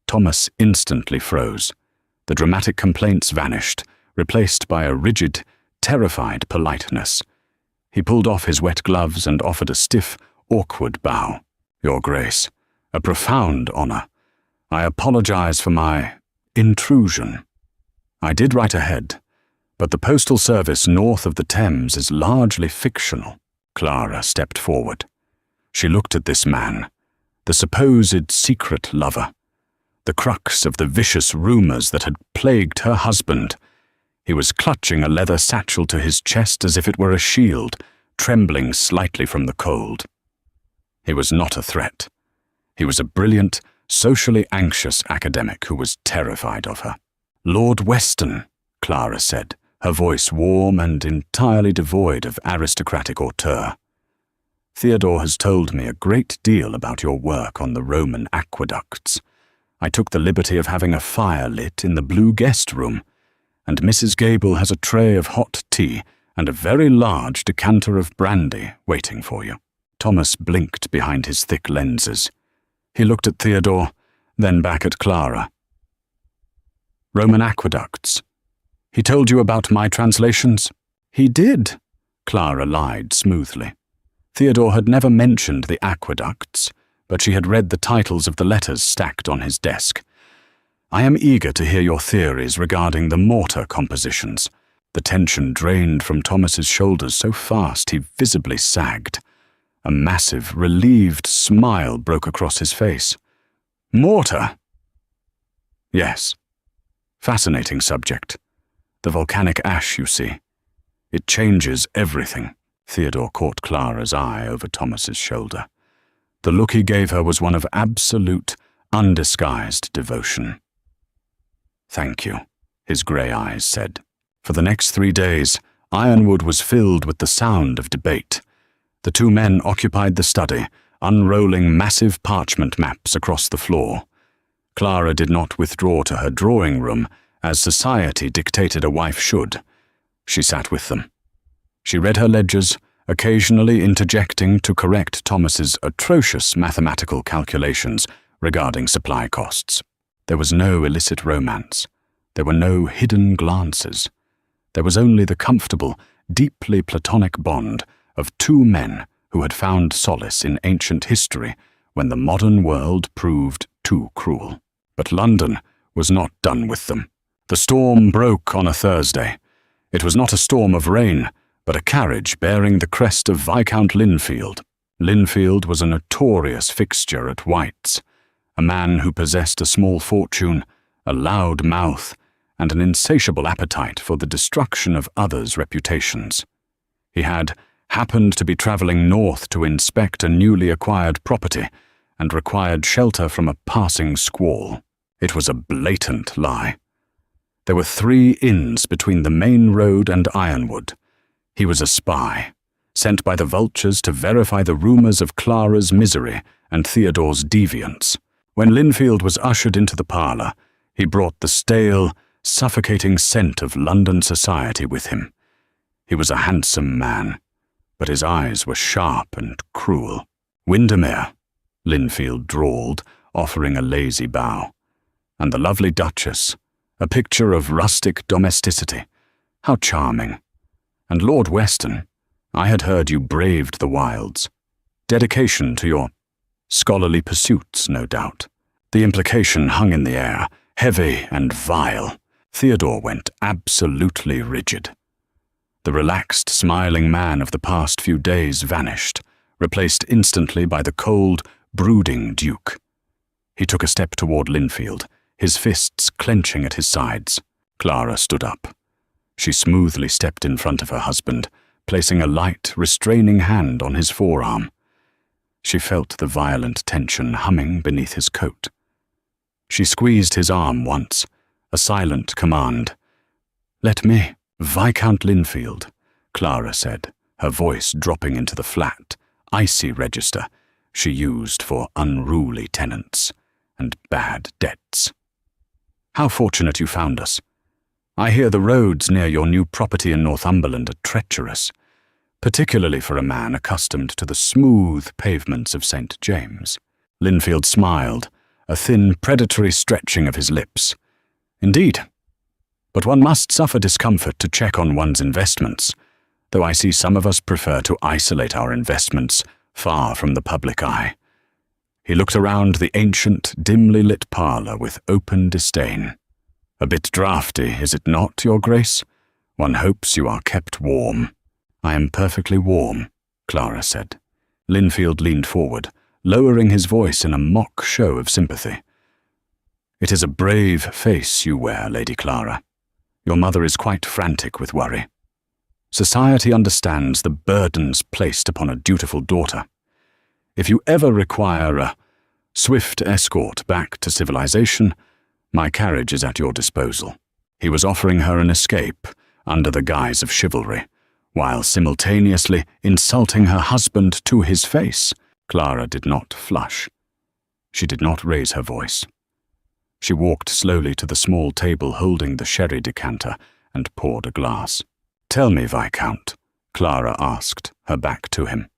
Thomas instantly froze. The dramatic complaints vanished, replaced by a rigid, terrified politeness. He pulled off his wet gloves and offered a stiff, awkward bow. "Your Grace, a profound honor. I apologize for my intrusion. I did write ahead, but the postal service north of the Thames is largely fictional." Clara stepped forward. She looked at this man, the supposed secret lover, the crux of the vicious rumors that had plagued her husband. He was clutching a leather satchel to his chest as if it were a shield, trembling slightly from the cold. He was not a threat. He was a brilliant, socially anxious academic who was terrified of her. "Lord Weston," Clara said, her voice warm and entirely devoid of aristocratic hauteur. "Theodore has told me a great deal about your work on the Roman aqueducts. I took the liberty of having a fire lit in the blue guest room, and Mrs. Gable has a tray of hot tea and a very large decanter of brandy waiting for you." Thomas blinked behind his thick lenses. He looked at Theodore, then back at Clara. "Roman aqueducts. He told you about my translations?" "He did," Clara lied smoothly. Theodore had never mentioned the aqueducts, but she had read the titles of the letters stacked on his desk. "I am eager to hear your theories regarding the mortar compositions." The tension drained from Thomas's shoulders so fast he visibly sagged. A massive, relieved smile broke across his face. "Mortar?" "Yes. Fascinating subject. The volcanic ash, you see. It changes everything." Theodore caught Clara's eye over Thomas's shoulder. The look he gave her was one of absolute, undisguised devotion. "Thank you," his grey eyes said. For the next 3 days, Ironwood was filled with the sound of debate. The 2 men occupied the study, unrolling massive parchment maps across the floor. Clara did not withdraw to her drawing room, as society dictated a wife should. She sat with them. She read her ledgers, occasionally interjecting to correct Thomas's atrocious mathematical calculations regarding supply costs. There was no illicit romance. There were no hidden glances. There was only the comfortable, deeply platonic bond of 2 men who had found solace in ancient history when the modern world proved too cruel. But London was not done with them. The storm broke on a Thursday. It was not a storm of rain, but a carriage bearing the crest of Viscount Linfield. Linfield was a notorious fixture at White's, a man who possessed a small fortune, a loud mouth, and an insatiable appetite for the destruction of others' reputations. He had happened to be traveling north to inspect a newly acquired property and required shelter from a passing squall. It was a blatant lie. There were 3 inns between the main road and Ironwood. He was a spy, sent by the vultures to verify the rumors of Clara's misery and Theodore's deviance. When Linfield was ushered into the parlor, he brought the stale, suffocating scent of London society with him. He was a handsome man, but his eyes were sharp and cruel. "Windermere," Linfield drawled, offering a lazy bow. "And the lovely Duchess, a picture of rustic domesticity. How charming. And Lord Weston, I had heard you braved the wilds. Dedication to your scholarly pursuits, no doubt." The implication hung in the air, heavy and vile. Theodore went absolutely rigid. The relaxed, smiling man of the past few days vanished, replaced instantly by the cold, brooding Duke. He took a step toward Linfield, his fists clenching at his sides. Clara stood up. She smoothly stepped in front of her husband, placing a light, restraining hand on his forearm. She felt the violent tension humming beneath his coat. She squeezed his arm once, a silent command. "Let me." "Viscount Linfield," Clara said, her voice dropping into the flat, icy register she used for unruly tenants and bad debts. "How fortunate you found us. I hear the roads near your new property in Northumberland are treacherous, particularly for a man accustomed to the smooth pavements of St. James." Linfield smiled, a thin, predatory stretching of his lips. "Indeed. But one must suffer discomfort to check on one's investments, though I see some of us prefer to isolate our investments far from the public eye." He looked around the ancient, dimly lit parlor with open disdain. "A bit draughty, is it not, Your Grace? One hopes you are kept warm." "I am perfectly warm," Clara said. Linfield leaned forward, lowering his voice in a mock show of sympathy. "It is a brave face you wear, Lady Clara. Your mother is quite frantic with worry. Society understands the burdens placed upon a dutiful daughter. If you ever require a swift escort back to civilization, my carriage is at your disposal." He was offering her an escape under the guise of chivalry, while simultaneously insulting her husband to his face. Clara did not flush. She did not raise her voice. She walked slowly to the small table holding the sherry decanter and poured a glass. "Tell me, Viscount," Clara asked, her back to him.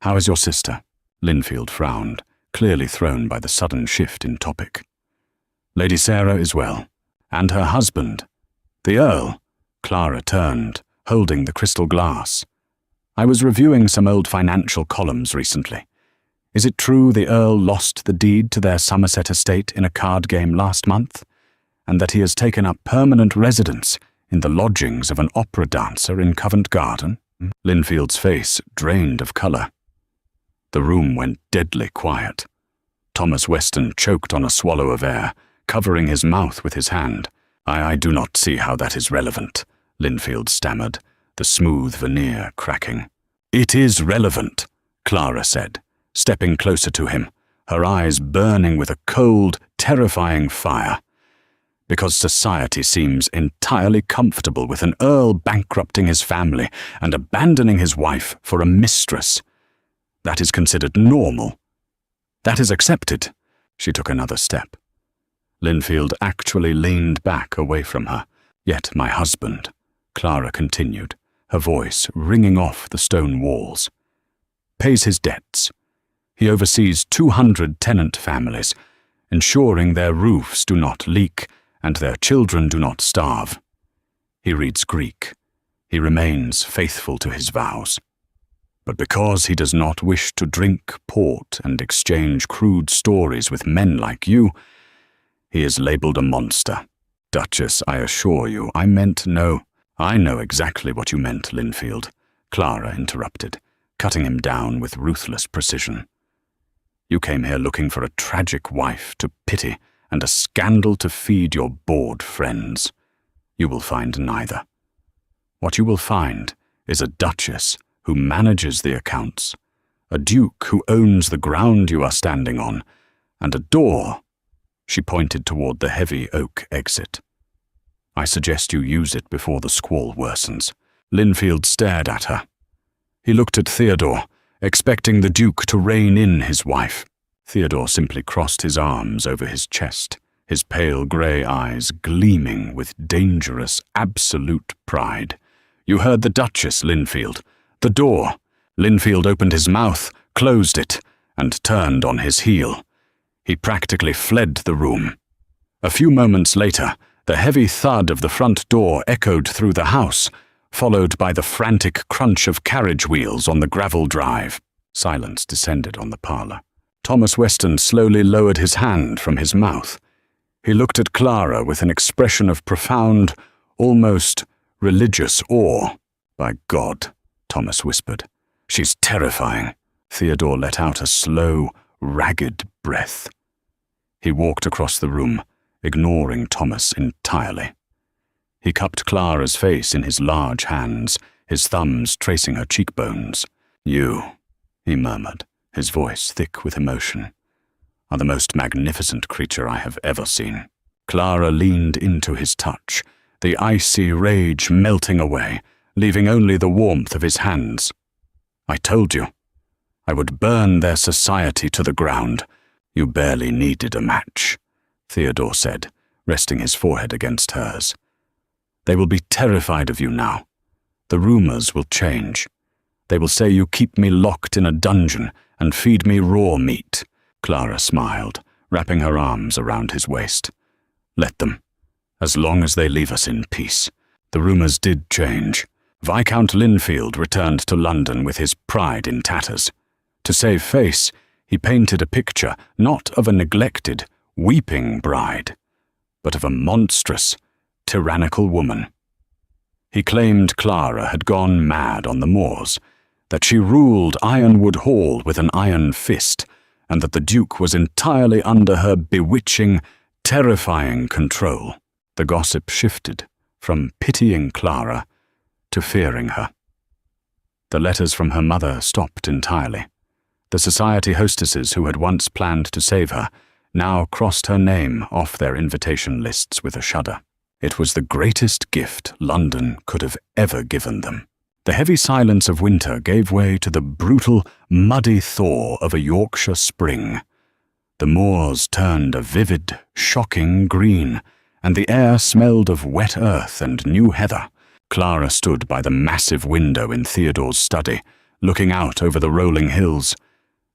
"How is your sister?" Linfield frowned, clearly thrown by the sudden shift in topic. "Lady Sarah is well, and her husband, the Earl." Clara turned, holding the crystal glass. "I was reviewing some old financial columns recently. Is it true the Earl lost the deed to their Somerset estate in a card game last month, and that he has taken up permanent residence in the lodgings of an opera dancer in Covent Garden?" Linfield's face drained of colour. The room went deadly quiet. Thomas Weston choked on a swallow of air, covering his mouth with his hand. I do not see how that is relevant," Linfield stammered, the smooth veneer cracking. "It is relevant," Clara said, stepping closer to him, her eyes burning with a cold, terrifying fire. "Because society seems entirely comfortable with an earl bankrupting his family and abandoning his wife for a mistress. That is considered normal. That is accepted." She took another step. Linfield actually leaned back away from her. "Yet my husband," Clara continued, her voice ringing off the stone walls, "pays his debts. He oversees 200 tenant families, ensuring their roofs do not leak and their children do not starve. He reads Greek. He remains faithful to his vows. But because he does not wish to drink port and exchange crude stories with men like you, he is labelled a monster." "Duchess, I assure you, I meant no—" "I know exactly what you meant, Linfield," Clara interrupted, cutting him down with ruthless precision. "You came here looking for a tragic wife to pity and a scandal to feed your bored friends. You will find neither. What you will find is a duchess who manages the accounts, a duke who owns the ground you are standing on, and a door. She pointed toward the heavy oak exit. I suggest you use it before the squall worsens. Linfield stared at her. He looked at Theodore, expecting the duke to rein in his wife. Theodore simply crossed his arms over his chest, his pale grey eyes gleaming with dangerous, absolute pride. You heard the Duchess, Linfield. The door. Linfield opened his mouth, closed it, and turned on his heel. He practically fled the room. A few moments later, the heavy thud of the front door echoed through the house, followed by the frantic crunch of carriage wheels on the gravel drive. Silence descended on the parlour. Thomas Weston slowly lowered his hand from his mouth. He looked at Clara with an expression of profound, almost religious awe. "By God," Thomas whispered. "She's terrifying." Theodore let out a slow, ragged breath. He walked across the room, ignoring Thomas entirely. He cupped Clara's face in his large hands, his thumbs tracing her cheekbones. "You," he murmured, his voice thick with emotion, "are the most magnificent creature I have ever seen." Clara leaned into his touch, the icy rage melting away, leaving only the warmth of his hands. "I told you. I would burn their society to the ground. You barely needed a match," Theodore said, resting his forehead against hers. "They will be terrified of you now. The rumors will change. They will say you keep me locked in a dungeon and feed me raw meat." Clara smiled, wrapping her arms around his waist. "Let them, as long as they leave us in peace." The rumors did change. Viscount Linfield returned to London with his pride in tatters. To save face, he painted a picture not of a neglected, weeping bride, but of a monstrous, tyrannical woman. He claimed Clara had gone mad on the moors, that she ruled Ironwood Hall with an iron fist, and that the Duke was entirely under her bewitching, terrifying control. The gossip shifted from pitying Clara to fearing her. The letters from her mother stopped entirely. The society hostesses who had once planned to save her now crossed her name off their invitation lists with a shudder. It was the greatest gift London could have ever given them. The heavy silence of winter gave way to the brutal, muddy thaw of a Yorkshire spring. The moors turned a vivid, shocking green, and the air smelled of wet earth and new heather. Clara stood by the massive window in Theodore's study, looking out over the rolling hills.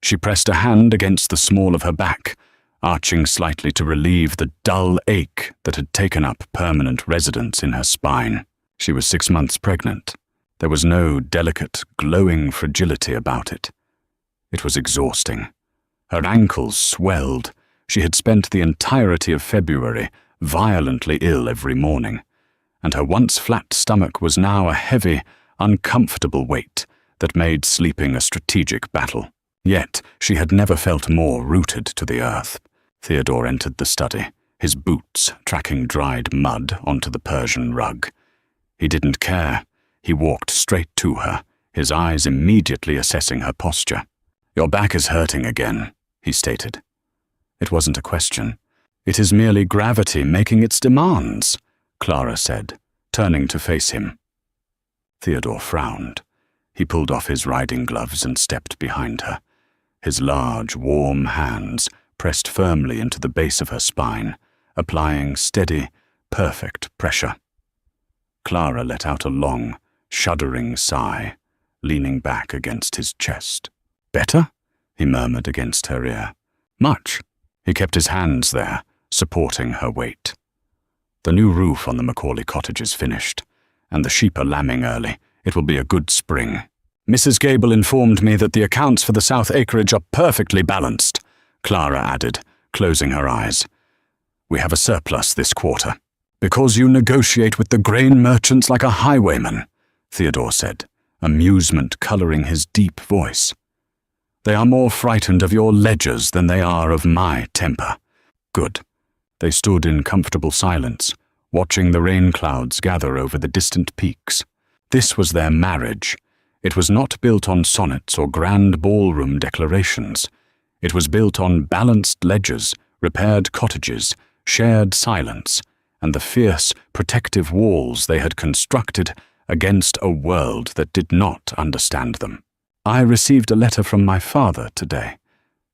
She pressed a hand against the small of her back, arching slightly to relieve the dull ache that had taken up permanent residence in her spine. She was 6 months pregnant. There was no delicate, glowing fragility about it. It was exhausting. Her ankles swelled. She had spent the entirety of February violently ill every morning, and her once flat stomach was now a heavy, uncomfortable weight that made sleeping a strategic battle. Yet she had never felt more rooted to the earth. Theodore entered the study, his boots tracking dried mud onto the Persian rug. He didn't care. He walked straight to her, his eyes immediately assessing her posture. "Your back is hurting again," he stated. "It wasn't a question. It is merely gravity making its demands," Clara said, turning to face him. Theodore frowned. He pulled off his riding gloves and stepped behind her. His large, warm hands pressed firmly into the base of her spine, applying steady, perfect pressure. Clara let out a long, shuddering sigh, leaning back against his chest. "Better?" he murmured against her ear. "Much." He kept his hands there, supporting her weight. "The new roof on the Macaulay cottage is finished, and the sheep are lambing early. It will be a good spring. Mrs. Gable informed me that the accounts for the South Acreage are perfectly balanced," Clara added, closing her eyes. "We have a surplus this quarter." "Because you negotiate with the grain merchants like a highwayman," Theodore said, amusement colouring his deep voice. "They are more frightened of your ledgers than they are of my temper." "Good. They stood in comfortable silence, watching the rain clouds gather over the distant peaks. This was their marriage. It was not built on sonnets or grand ballroom declarations. It was built on balanced ledgers, repaired cottages, shared silence, and the fierce, protective walls they had constructed against a world that did not understand them. "I received a letter from my father today,"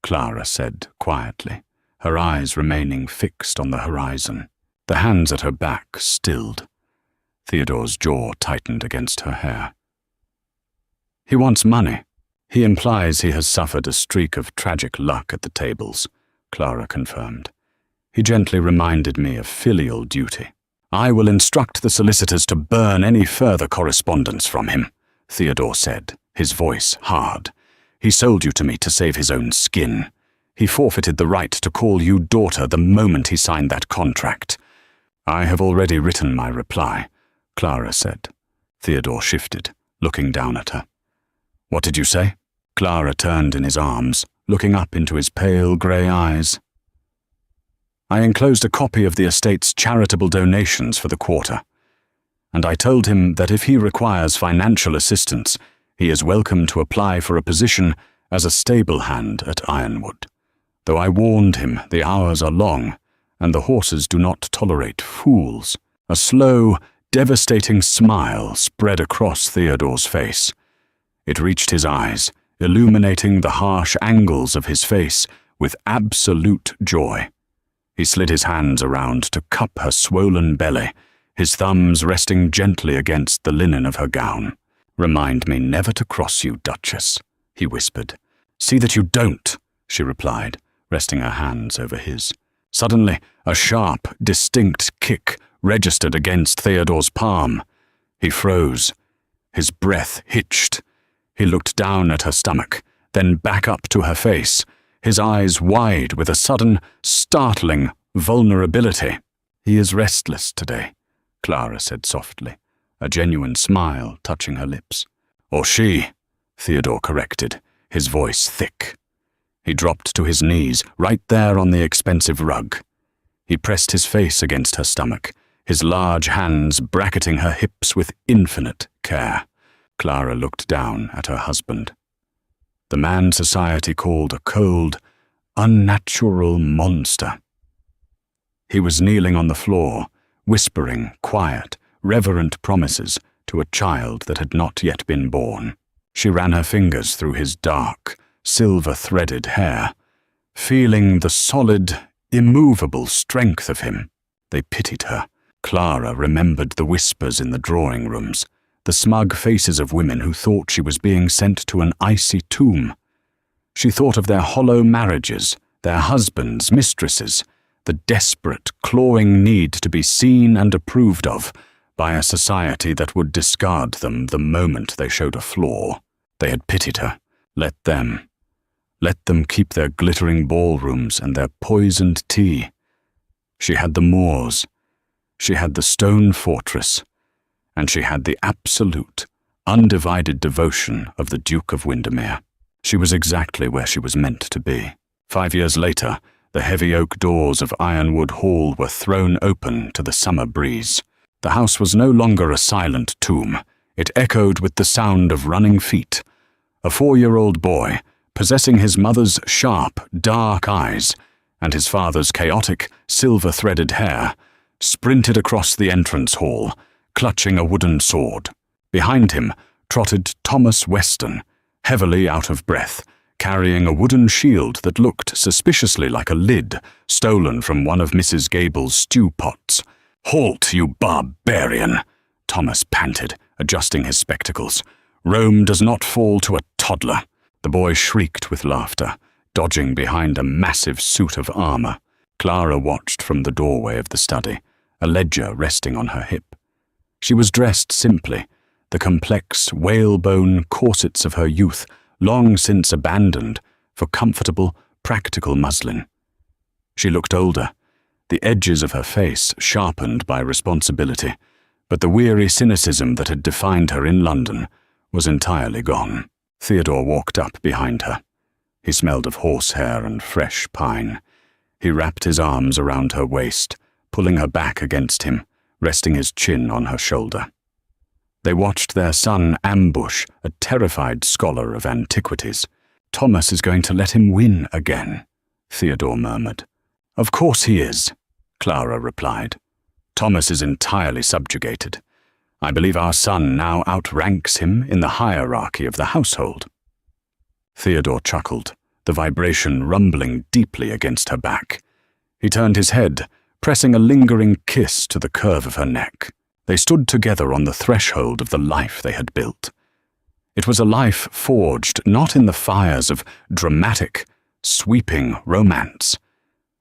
Clara said quietly, her eyes remaining fixed on the horizon. The hands at her back stilled. Theodore's jaw tightened against her hair. "He wants money. He implies he has suffered a streak of tragic luck at the tables," Clara confirmed. "He gently reminded me of filial duty." "I will instruct the solicitors to burn any further correspondence from him," Theodore said, his voice hard. "He sold you to me to save his own skin. He forfeited the right to call you daughter the moment he signed that contract." "I have already written my reply," Clara said. Theodore shifted, looking down at her. "What did you say?" Clara turned in his arms, looking up into his pale grey eyes. "I enclosed a copy of the estate's charitable donations for the quarter, and I told him that if he requires financial assistance, he is welcome to apply for a position as a stable hand at Ironwood. Though I warned him the hours are long, and the horses do not tolerate fools." A slow, devastating smile spread across Theodore's face. It reached his eyes, illuminating the harsh angles of his face with absolute joy. He slid his hands around to cup her swollen belly, his thumbs resting gently against the linen of her gown. "Remind me never to cross you, Duchess," he whispered. "See that you don't," she replied, resting her hands over his. Suddenly, a sharp, distinct kick registered against Theodore's palm. He froze. His breath hitched. He looked down at her stomach, then back up to her face, his eyes wide with a sudden, startling vulnerability. "He is restless today," Clara said softly, a genuine smile touching her lips. "Or she," Theodore corrected, his voice thick. He dropped to his knees, right there on the expensive rug. He pressed his face against her stomach, his large hands bracketing her hips with infinite care. Clara looked down at her husband. The man society called a cold, unnatural monster. He was kneeling on the floor, whispering quiet, reverent promises to a child that had not yet been born. She ran her fingers through his dark, silver-threaded hair, feeling the solid, immovable strength of him. They pitied her. Clara remembered the whispers in the drawing rooms, the smug faces of women who thought she was being sent to an icy tomb. She thought of their hollow marriages, their husbands, mistresses, the desperate, clawing need to be seen and approved of by a society that would discard them the moment they showed a flaw. They had pitied her. Let them keep their glittering ballrooms and their poisoned tea. She had the moors, she had the stone fortress, and she had the absolute, undivided devotion of the Duke of Windermere. She was exactly where she was meant to be. 5 years later, the heavy oak doors of Ironwood Hall were thrown open to the summer breeze. The house was no longer a silent tomb. It echoed with the sound of running feet. A 4-year-old boy, possessing his mother's sharp, dark eyes and his father's chaotic, silver-threaded hair, sprinted across the entrance hall, clutching a wooden sword. Behind him trotted Thomas Weston, heavily out of breath, carrying a wooden shield that looked suspiciously like a lid stolen from one of Mrs. Gable's stew pots. "Halt, you barbarian!" Thomas panted, adjusting his spectacles. "Rome does not fall to a toddler." The boy shrieked with laughter, dodging behind a massive suit of armor. Clara watched from the doorway of the study, a ledger resting on her hip. She was dressed simply, the complex whalebone corsets of her youth long since abandoned for comfortable, practical muslin. She looked older, the edges of her face sharpened by responsibility, but the weary cynicism that had defined her in London was entirely gone. Theodore walked up behind her. He smelled of horsehair and fresh pine. He wrapped his arms around her waist, pulling her back against him, resting his chin on her shoulder. They watched their son ambush a terrified scholar of antiquities. "Thomas is going to let him win again," Theodore murmured. "Of course he is," Clara replied. "Thomas is entirely subjugated. I believe our son now outranks him in the hierarchy of the household." Theodore chuckled, the vibration rumbling deeply against her back. He turned his head, pressing a lingering kiss to the curve of her neck. They stood together on the threshold of the life they had built. It was a life forged not in the fires of dramatic, sweeping romance,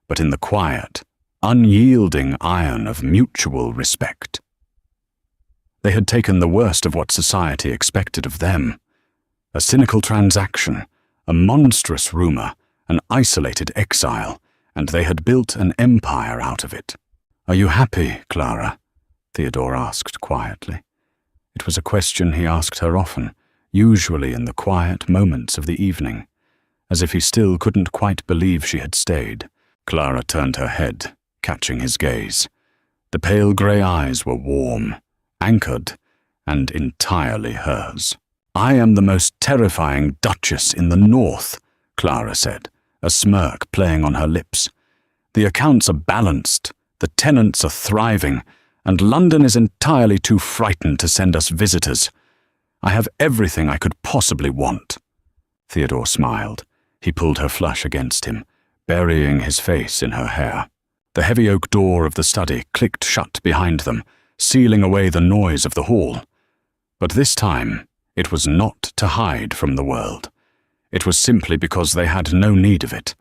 but in the quiet, unyielding iron of mutual respect. They had taken the worst of what society expected of them: a cynical transaction, a monstrous rumor, an isolated exile, and they had built an empire out of it. "Are you happy, Clara?" Theodore asked quietly. It was a question he asked her often, usually in the quiet moments of the evening, as if he still couldn't quite believe she had stayed. Clara turned her head, catching his gaze. The pale grey eyes were warm, anchored, and entirely hers. "I am the most terrifying duchess in the north," Clara said, a smirk playing on her lips. "The accounts are balanced, the tenants are thriving, and London is entirely too frightened to send us visitors. I have everything I could possibly want." Theodore smiled. He pulled her flush against him, burying his face in her hair. The heavy oak door of the study clicked shut behind them, sealing away the noise of the hall. But this time, it was not to hide from the world. It was simply because they had no need of it.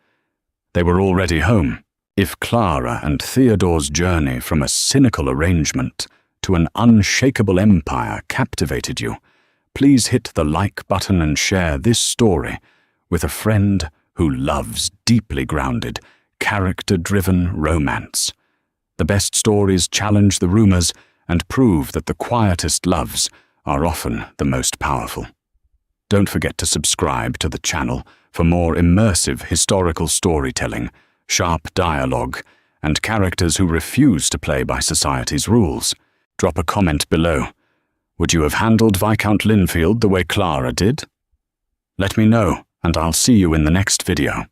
They were already home. If Clara and Theodore's journey from a cynical arrangement to an unshakable empire captivated you, please hit the like button and share this story with a friend who loves deeply grounded, character-driven romance. The best stories challenge the rumors and prove that the quietest loves are often the most powerful. Don't forget to subscribe to the channel for more immersive historical storytelling, sharp dialogue, and characters who refuse to play by society's rules. Drop a comment below. Would you have handled Viscount Linfield the way Clara did? Let me know, and I'll see you in the next video.